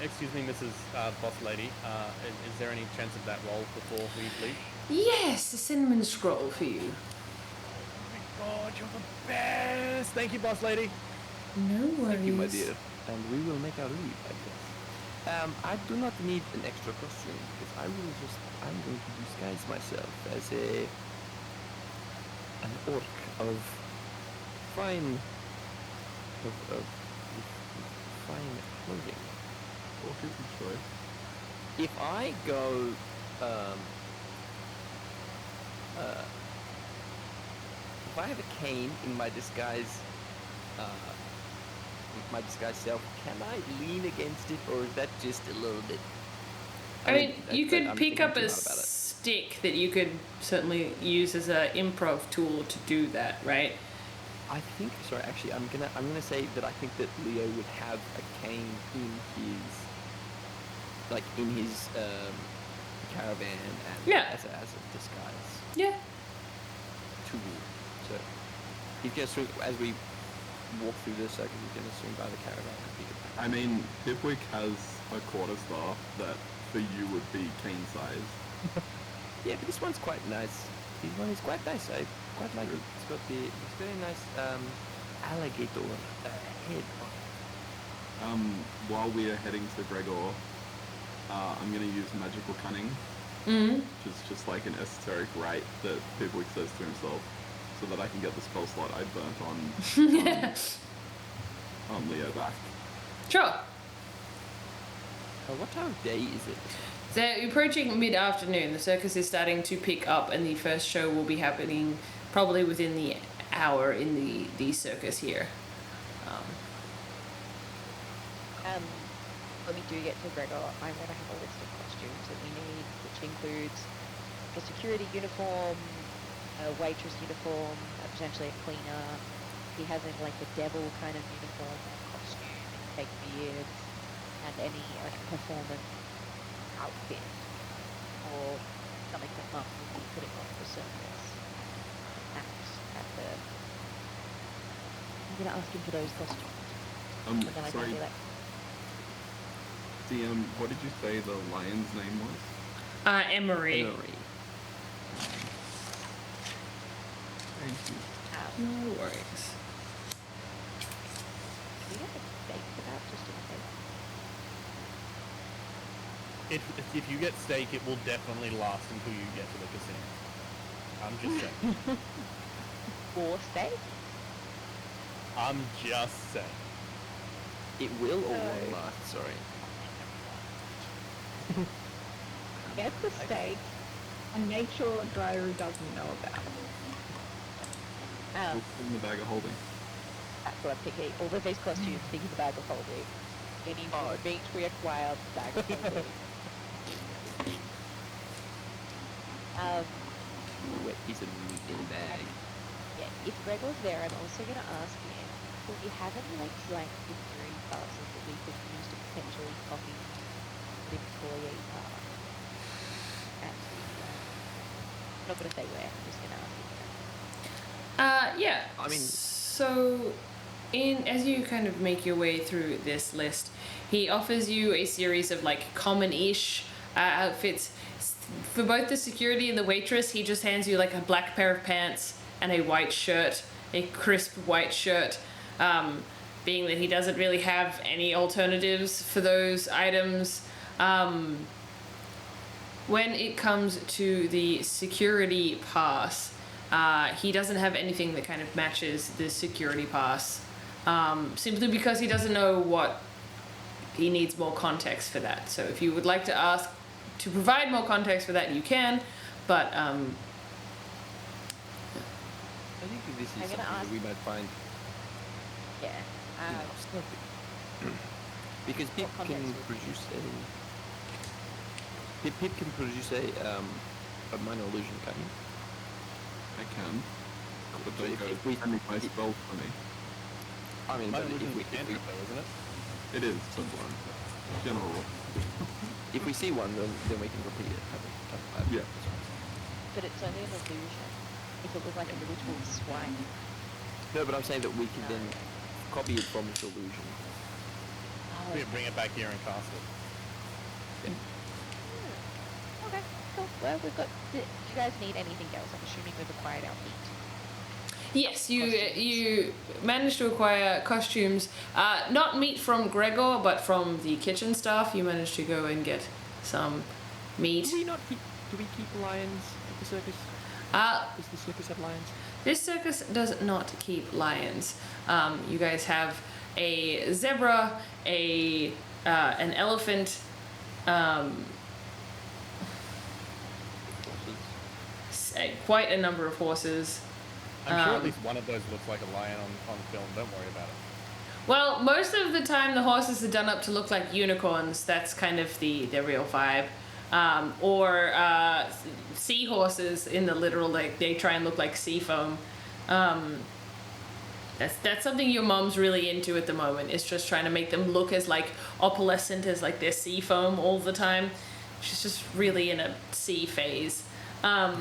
Excuse me, Mrs. Boss Lady. Is there any chance of that roll before we leave? Yes, a cinnamon scroll for you. Oh my god, you're the best! Thank you, Boss Lady. No worries. Thank you, my dear. And we will make our leave, I guess. I do not need an extra costume because I'm going to disguise myself as an orc of fine clothing. Orc is the choice. If I go, if I have a cane in my disguise, my disguise self, can I lean against it, or is that just a little bit? I mean, you I'm could pick thinking up too a hard about it. stick that you could certainly use as an improv tool to do that, right? I think. Sorry, actually, I'm gonna say that I think that Leo would have a cane in his caravan and Yeah. as a disguise Yeah. tool. So he's gonna swing as we walk through the circus. He's gonna swing by the caravan and pick it back. I mean, Pipwick has a quarterstaff that for you would be cane size. Yeah, but this one's quite nice. This one is quite nice. I quite like it. It's got it's very nice alligator head on it. While we are heading to Gregor, I'm going to use magical cunning, Mm-hmm. which is just like an esoteric rite that Pipwick says to himself, so that I can get the spell slot I burnt on Leo back. Sure. What time of day is it? So approaching mid-afternoon, the circus is starting to pick up, and the first show will be happening probably within the hour in the circus here. When we do get to Gregor, I'm going to have a list of costumes that we need, which includes a security uniform, a waitress uniform, potentially a cleaner. He has like a devil kind of uniform costume, fake beards, and any like performance outfit or something that Mum will be putting on the circus. At the, I'm going to ask him for those costumes, and then I can Sorry, be like, DM, what did you say the lion's name was? Emery. Emery. Thank you. No worries. can we get the steak for that just in case? If you get steak, it will definitely last until you get to the casino. I'm just saying. Or steak? I'm just saying. It will or So- won't last, sorry. Get the steak and make sure Dryru doesn't know about it. Um, Put in the bag of holding. that's what I'm thinking. All of these costumes, think of the bag of holding. Any meat we acquire, bag of holding. Wet piece of meat in a bag. Yeah, if Gregor's there, I'm also going to ask him, do we have any like blank victory passes that we could use to potentially copy the employee part? At the, I'm not going to say where, I'm just going to ask him. Yeah. I mean- so as you kind of make your way through this list, he offers you a series of like common-ish outfits. For both the security and the waitress, he just hands you like a black pair of pants and a white shirt, a crisp white shirt. Being that he doesn't really have any alternatives for those items. When it comes to the security pass, he doesn't have anything that kind of matches the security pass. Simply because he doesn't know what he needs more context for that. So if you would like to ask to provide more context for that, you can, but I think this is I'm something gonna that ask- we might find Yeah. enough stuff. Because Pip What can context would produce Pip can produce a minor illusion, can't he? I can. But So don't if- go if we- spending my spell for me. I mean, My but illusion's if we, a cantrip though, isn't it? It is, but general rule. if we see one, then we can repeat it. Yeah. But it's only an illusion. If it was like a literal swipe. No, but I'm saying that we can then copy it from this illusion. Oh, We bring it back here and cast it. okay, cool. Well, we've got. Do you guys need anything else? I'm assuming we've acquired our meat. yes, you Costumes. you managed to acquire costumes, not meat from Gregor, but from the kitchen staff. You managed to go and get some meat. Do we keep lions at the circus? Does the circus have lions? This circus does not keep lions. You guys have a zebra, an elephant, quite a number of horses. I'm sure at least one of those looks like a lion on film. Don't worry about it. Well, most of the time the horses are done up to look like unicorns. That's kind of the real vibe. Or seahorses in the literal, like they try and look like sea foam. That's something your mom's really into at the moment. Is just trying to make them look as like opalescent as like their sea foam all the time. She's just really in a sea phase. Now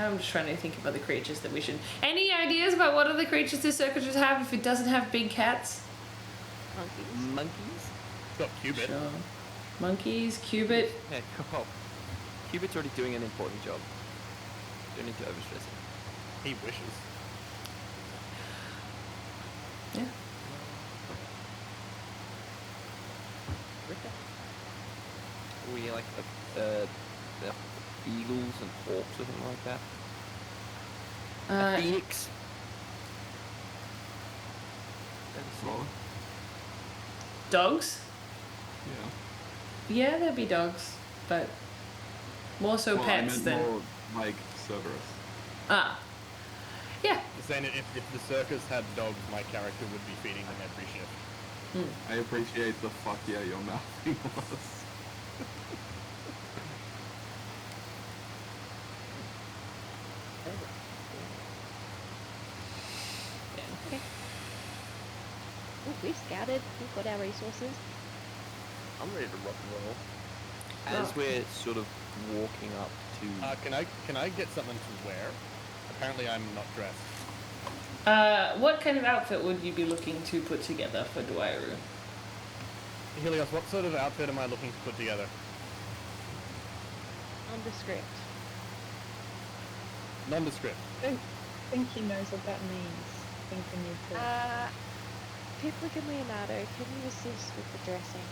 I'm just trying to think of other creatures that we should. Any ideas about what other creatures this circus would have if it doesn't have big cats? Monkeys. Monkeys? It's got Cubit. Sure. Monkeys, Cubit. Yeah, well, Cubit's already doing an important job. Don't need to overstress it. He wishes. Yeah. We like the eagles and hawks or something like that. A phoenix. Well, Dogs? yeah. Yeah, there'd be dogs, but more so Well, I pets meant than. more like Cerberus. Ah. Yeah. You're saying that if the circus had dogs, my character would be feeding them every shift. I appreciate the fuck yeah your mouthing was. Okay. Ooh, we've scouted. We've got our resources. I'm ready to rock and roll. As we're sort of walking up to... Can I get something to wear? Apparently I'm not dressed. What kind of outfit would you be looking to put together for Dwairu? Helios, what sort of outfit am I looking to put together? Nondescript. Nondescript. I don't think he knows what that means. I think we need to. Piplik and Leonardo, can you assist with the dressing?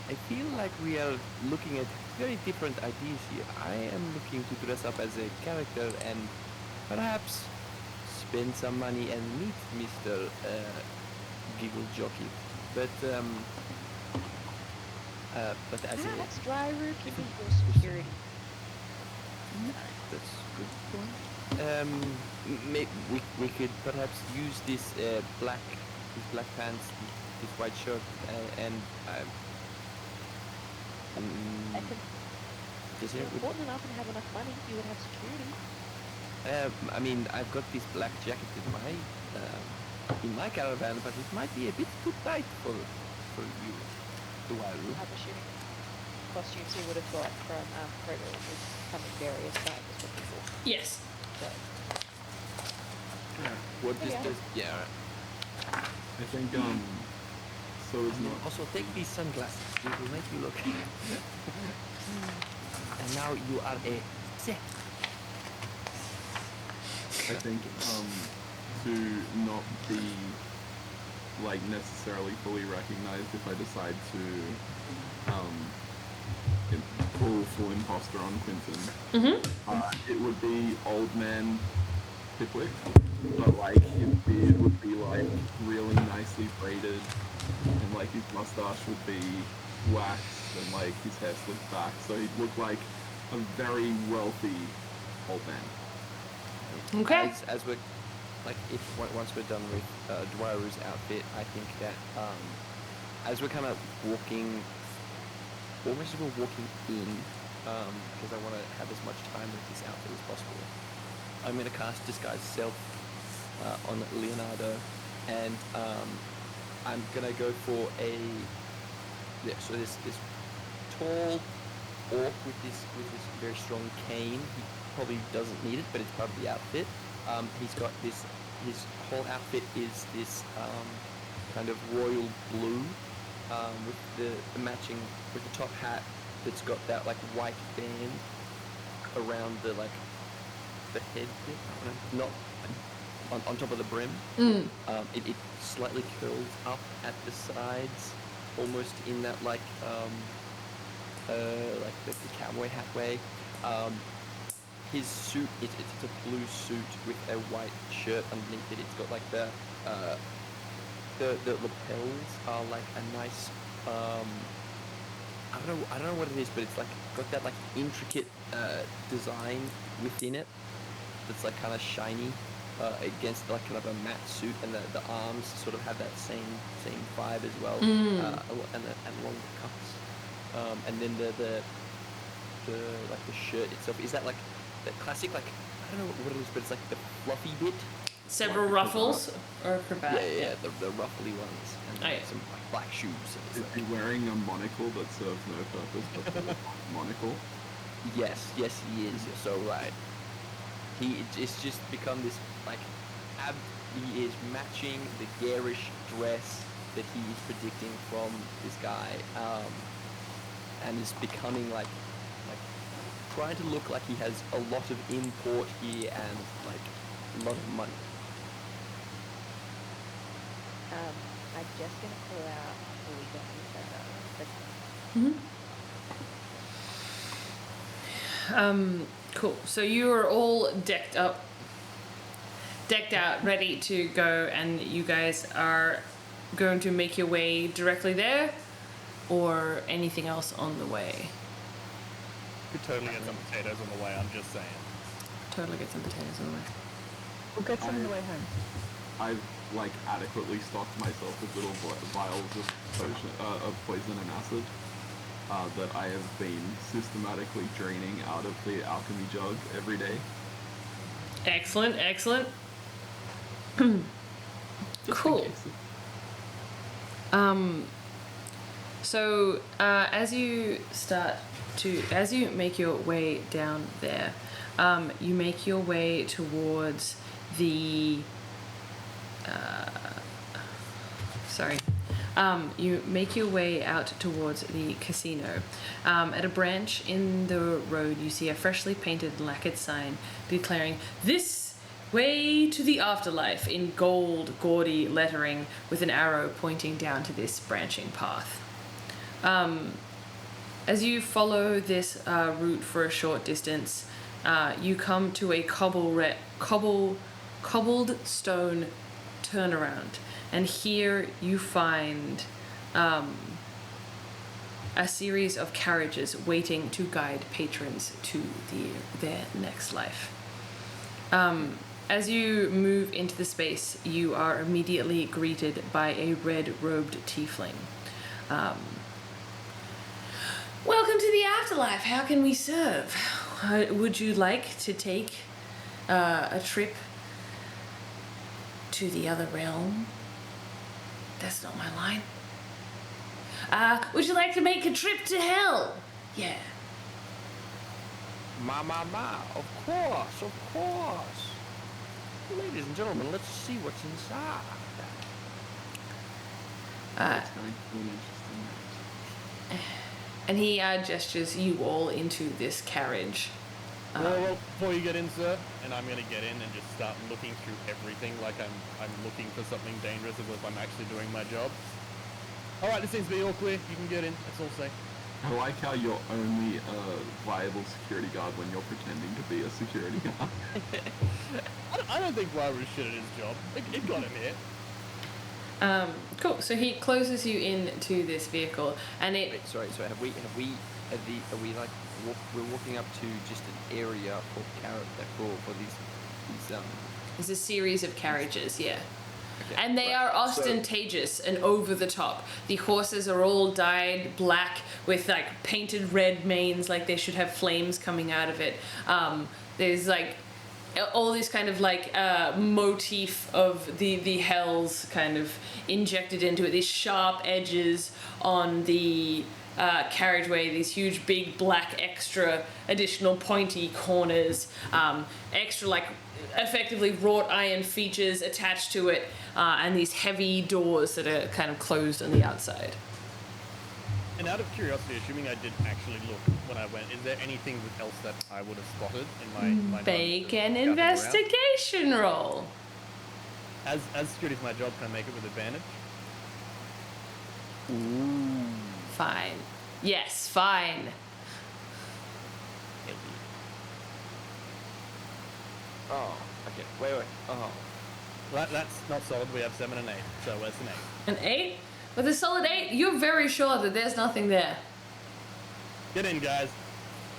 I feel like we are looking at very different ideas here. I am looking to dress up as a character and perhaps spend some money and meet Mr. Giggle Jockey. But as a Perhaps Dryru can be your if- security. that's a good point. We could perhaps use this black pants, this white shirt, and I could, does if you're it? important enough and have enough money, you would have security. I mean, I've got this black jacket in my caravan, but it might be a bit too tight for you, Dwaru. I'm assuming costumes you would have got from Gregor would come in various sizes for people. Yes. So, What does Yeah. this? Yeah. I think so it's not. Also, take these sunglasses. It will make you look. And now you are a set. I think to not be like necessarily fully recognized if I decide to pull full imposter on Quinton. It would be old man Pickwick, but like his beard would be like really nicely braided, and like his mustache would be waxed, and like his hair slicked back, so he'd look like a very wealthy old man. Okay. As we're once we're done with Dwaru's outfit, I think that as we're kind of walking, almost as we're walking in, because I want to have as much time with this outfit as possible, I'm going to cast Disguise Self on Leonardo, and I'm going to go for so this tall orc with this very strong cane. He probably doesn't need it, but it's part of the outfit. He's got this. His whole outfit is this kind of royal blue with the matching with the top hat that's got that like white band around the head bit, not on top of the brim. It slightly curls up at the sides, almost in that like the cowboy hat way. His suit, it's a blue suit with a white shirt underneath it. It's got like the lapels are like a nice I don't know what it is, but it's like got that like intricate design within it that's like kind of shiny against like kind of a matte suit, and the arms sort of have that same vibe as well, and along the cuffs, and then the shirt itself is that like that classic, like I don't know what it is, but it's like the fluffy bit. Several like ruffles or cravat. Yeah, the ruffly ones, and Oh, yeah. some like black shoes. Is he wearing a monocle that serves no purpose but a monocle? Yes, he is. You're so right. It's just become this like he is matching the garish dress that he is predicting from this guy, and is becoming like trying to look like he has a lot of import here and like a lot of money. I'm just gonna pull out before we go any further. Cool. So you are all decked out, ready to go, and you guys are going to make your way directly there, or anything else on the way? Could totally get some potatoes on the way, I'm just saying. Totally get some potatoes on the way. We'll get some on the way home. I've like adequately stocked myself with little vials of poison and acid that I have been systematically draining out of the alchemy jug every day. Excellent. Just in Cool. case. So as you make your way down there, you make your way towards the you make your way out towards the casino. At a branch in the road, you see a freshly painted lacquered sign declaring, "This way to the afterlife," in gold, gaudy lettering with an arrow pointing down to this branching path. As you follow this route for a short distance, you come to a cobbled stone turnaround, and here you find a series of carriages waiting to guide patrons to their next life. As you move into the space, you are immediately greeted by a red-robed tiefling. Welcome to the afterlife. How can we serve? Would you like to take a trip to the other realm? That's not my line. Would you like to make a trip to hell? Yeah. Ma, of course. Ladies and gentlemen, let's see what's inside. It's going to be an interesting night. And he gestures you all into this carriage. Well, before you get in, sir, and I'm gonna get in and just start looking through everything like I'm looking for something dangerous as if I'm actually doing my job. All right, this seems to be all clear. You can get in. It's all safe. I like how you're only a viable security guard when you're pretending to be a security guard. I don't think Wire was shit at his job. It got him here. Cool. So he closes you into this vehicle, and it. Wait, sorry. So are we like we're walking up to just an area for these It's a series of carriages, yeah. Okay, And they are ostentatious and over the top. The horses are all dyed black with like painted red manes, like they should have flames coming out of it. There's like all this kind of like motif of the hells kind of injected into it. These sharp edges on the carriageway, these huge big black extra additional pointy corners, extra like effectively wrought iron features attached to it, and these heavy doors that are kind of closed on the outside. And out of curiosity, assuming I did actually look when I went, is there anything else that I would have spotted in my Make an scouting around? investigation roll. As security is my job, can I make it with advantage? Fine. Yes, fine. Oh, okay. Wait. Oh. That's not solid. We have 7 and 8, so it's an 8. An 8? With a solid 8, you're very sure that there's nothing there. Get in, guys.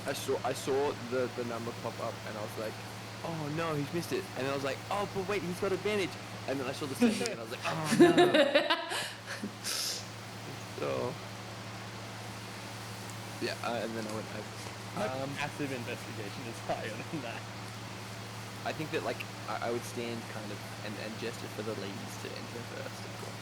I saw the number pop up and I was like, oh no, he's missed it. And then I was like, oh, but wait, he's got advantage. And then I saw the same thing and I was like, oh no. So, yeah, and then I went. Passive investigation is higher than that. I think that like I would stand kind of and gesture for the ladies to enter first, of course.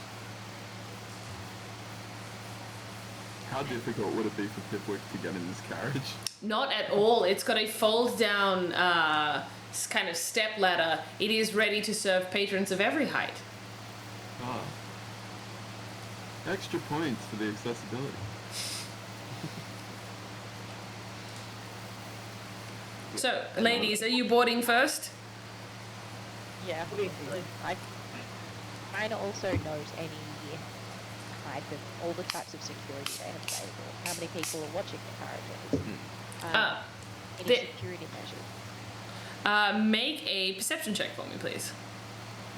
How difficult would it be for Pipwick to get in this carriage? Not at all. It's got a fold down kind of step ladder. It is ready to serve patrons of every height. Ah. Extra points for the accessibility. So, ladies, are you boarding first? Yeah, I kind of also note any type of, all the types of security they have available. How many people are watching the carriages? Any the- security measures? Make a perception check for me, please.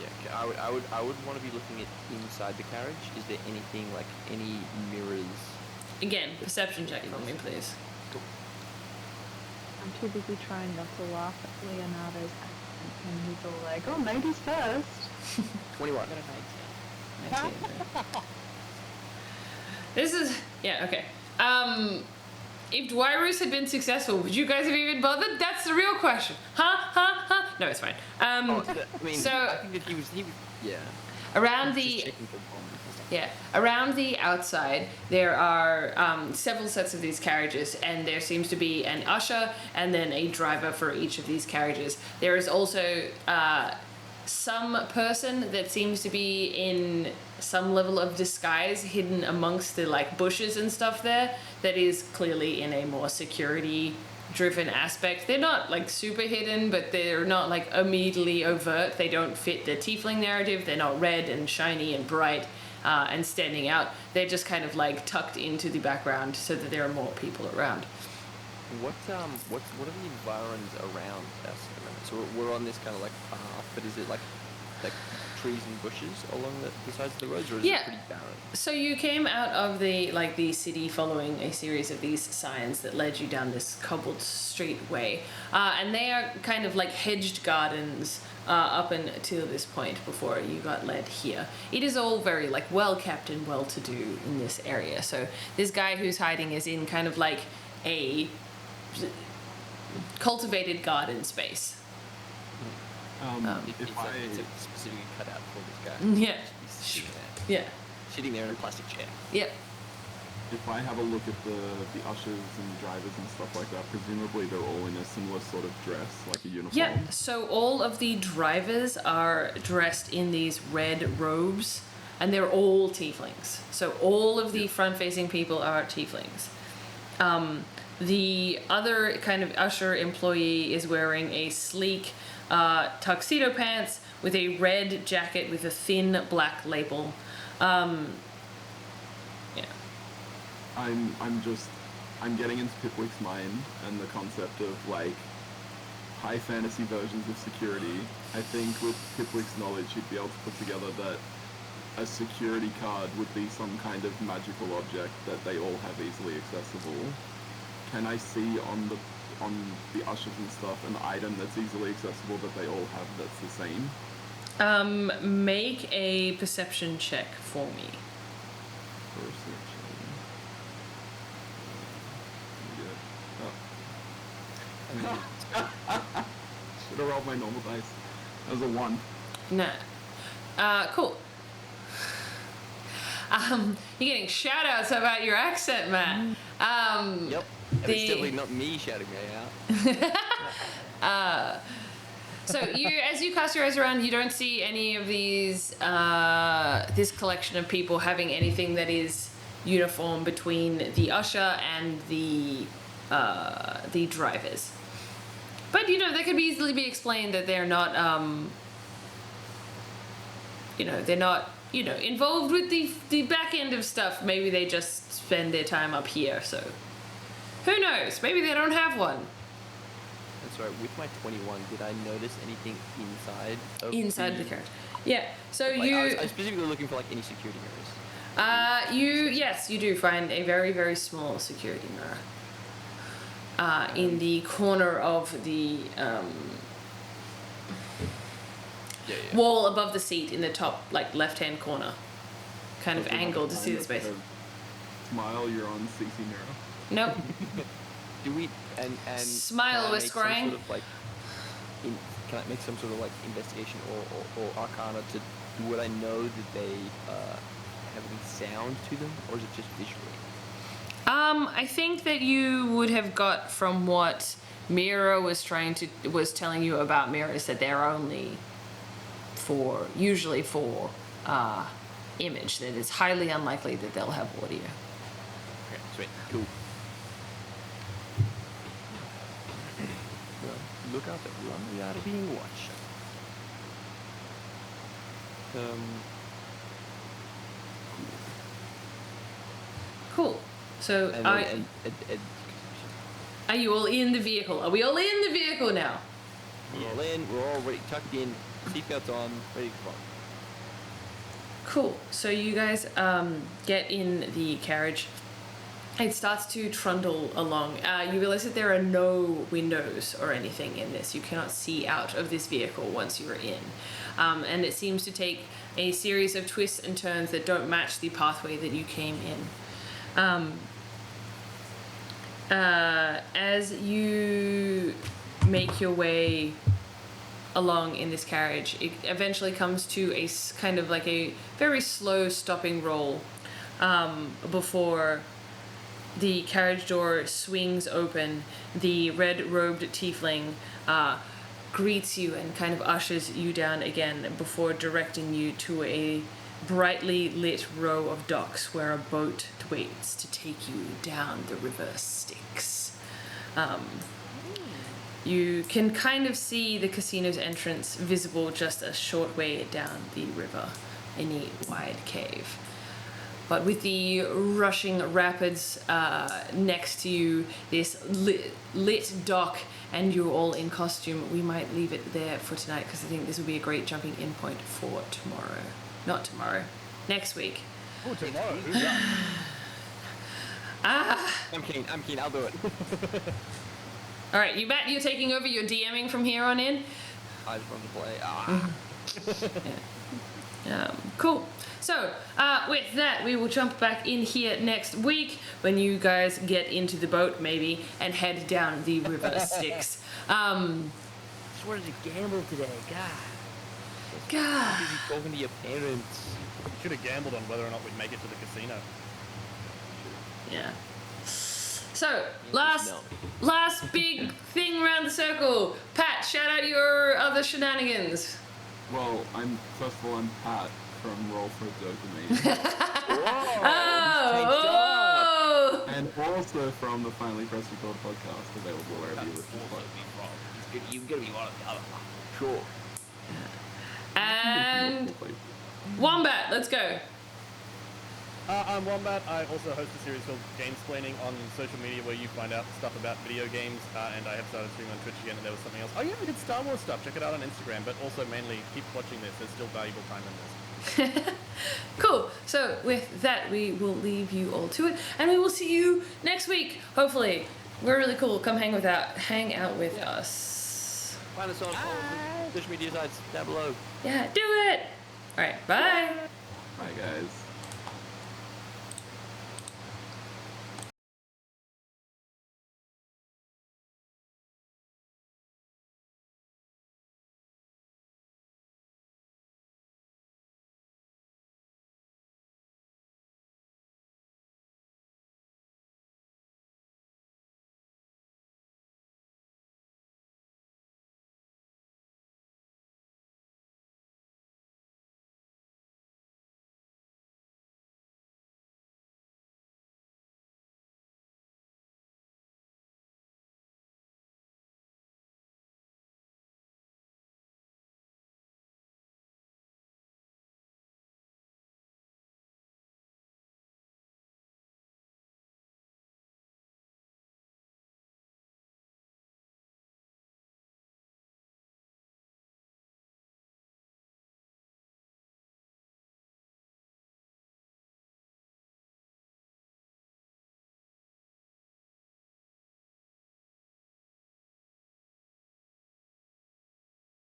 Yeah, okay, I would want to be looking at inside the carriage. Is there anything like any mirrors? Again, perception check for me, please. Cool. I'm too busy trying not to laugh at Leonardo's accent, and he's all like, oh, ladies first. 21. I got a 19. 19. This is yeah, okay. If Dwyrus had been successful, would you guys have even bothered? That's the real question. Huh? No, it's fine. I mean, so I think that he was yeah. around Just the checking for bombs. yeah, around the outside, there are several sets of these carriages, and there seems to be an usher and then a driver for each of these carriages. There is also some person that seems to be in some level of disguise hidden amongst the like bushes and stuff there that is clearly in a more security driven aspect. They're not like super hidden, but they're not like immediately overt. They don't fit the tiefling narrative. They're not red and shiny and bright. and standing out. They're just kind of like tucked into the background so that there are more people around. What are the environs around us at the moment? So we're on this kind of like path, but is it like trees and bushes along the sides of the roads, or is Yeah. it pretty barren? So you came out of the city following a series of these signs that led you down this cobbled street way, and they are kind of like hedged gardens up until this point before you got led here. It is all very like well kept and well to do in this area. So this guy who's hiding is in kind of like a cultivated garden space. It's a specifically cut out for this guy. Yeah. He's sitting Yeah. there in a plastic chair. Yep. If I have a look at the ushers and drivers and stuff like that, presumably they're all in a similar sort of dress, like a uniform. Yeah, so all of the drivers are dressed in these red robes, and they're all tieflings. So all of the front-facing people are tieflings. The other kind of usher employee is wearing a sleek tuxedo pants with a red jacket with a thin black label. Yeah. I'm getting into Pipwick's mind and the concept of like high fantasy versions of security. I think with Pipwick's knowledge he'd be able to put together that a security card would be some kind of magical object that they all have easily accessible. Can I see on the ushers and stuff an item that's easily accessible that they all have that's the same? Make a perception check for me. Should have rolled my normal dice. That was a 1. Nah. Cool. You're getting shout outs about your accent, Matt. Yep. And it's definitely not me shouting me out. So as you cast your eyes around, you don't see any of these, this collection of people having anything that is uniform between the usher and the drivers. But, that could easily be explained that they're not, they're not, involved with the back end of stuff. Maybe they just spend their time up here, so who knows? Maybe they don't have one. And sorry, with my 21, did I notice anything inside the carriage? Yeah. So I you. was specifically looking for like any security mirrors. Yes, you do find a very, very small security mirror. In the corner of the wall above the seat in the top, like left-hand corner, kind of angled to see the space. Smile, you're on CC mirror. Nope. Do we and Smile, can I we're make some scrying. sort of, like, can I make some sort of like investigation or arcana to would I know that they have any sound to them, or is it just visually? I think that you would have got from what Mira was telling you about mirrors that they're only usually for image. That it's highly unlikely that they'll have audio. Okay, sweet, cool. Well, look out, everyone! We are being watched. Cool. So are you all in the vehicle? Are we all in the vehicle now? We're all in. We're all ready, tucked in, seatbelts on, ready to go. Cool. So you guys get in the carriage. It starts to trundle along. You realize that there are no windows or anything in this. You cannot see out of this vehicle once you are in. And it seems to take a series of twists and turns that don't match the pathway that you came in. As you make your way along in this carriage, it eventually comes to a kind of like a very slow stopping roll before the carriage door swings open. The red-robed tiefling greets you and kind of ushers you down again before directing you to a brightly lit row of docks where a boat waits to take you down the river Styx. You can kind of see the casino's entrance visible just a short way down the river, a neat wide cave. but with the rushing rapids next to you, this lit dock, and you're all in costume, we might leave it there for tonight because I think this will be a great jumping in point for tomorrow. Not tomorrow, next week. Oh, tomorrow. Who's that? I'm keen, I'll do it. All right, Matt, you're taking over. You're DMing from here on in. I just want to play. Cool. So, with that, we will jump back in here next week when you guys get into the boat, maybe, and head down the river Styx. Just wanted to gamble today, God. God. Busy talking to your parents. Should have gambled on whether or not we'd make it to the casino. Yeah. So, last big thing around the circle. Pat, shout out your other shenanigans. Well, first of all, I'm Pat from Roll for Dopamine. Oh! And also from the Finally Press Record podcast, available wherever you listen to podcasts. You gotta be one or the other. Sure. And Wombat, let's go. I'm Wombat. I also host a series called Gamesplaining on social media where you find out stuff about video games, and I have started streaming on Twitch again, and there was something else. Oh yeah, we did Star Wars stuff. Check it out on Instagram, but also mainly keep watching this. There's still valuable time in this. Cool. So with that, we will leave you all to it, and we will see you next week. Hopefully, we're really cool. Come hang out with us. Find us on all social media sites down below. Yeah, do it. All right. Bye. Bye, guys.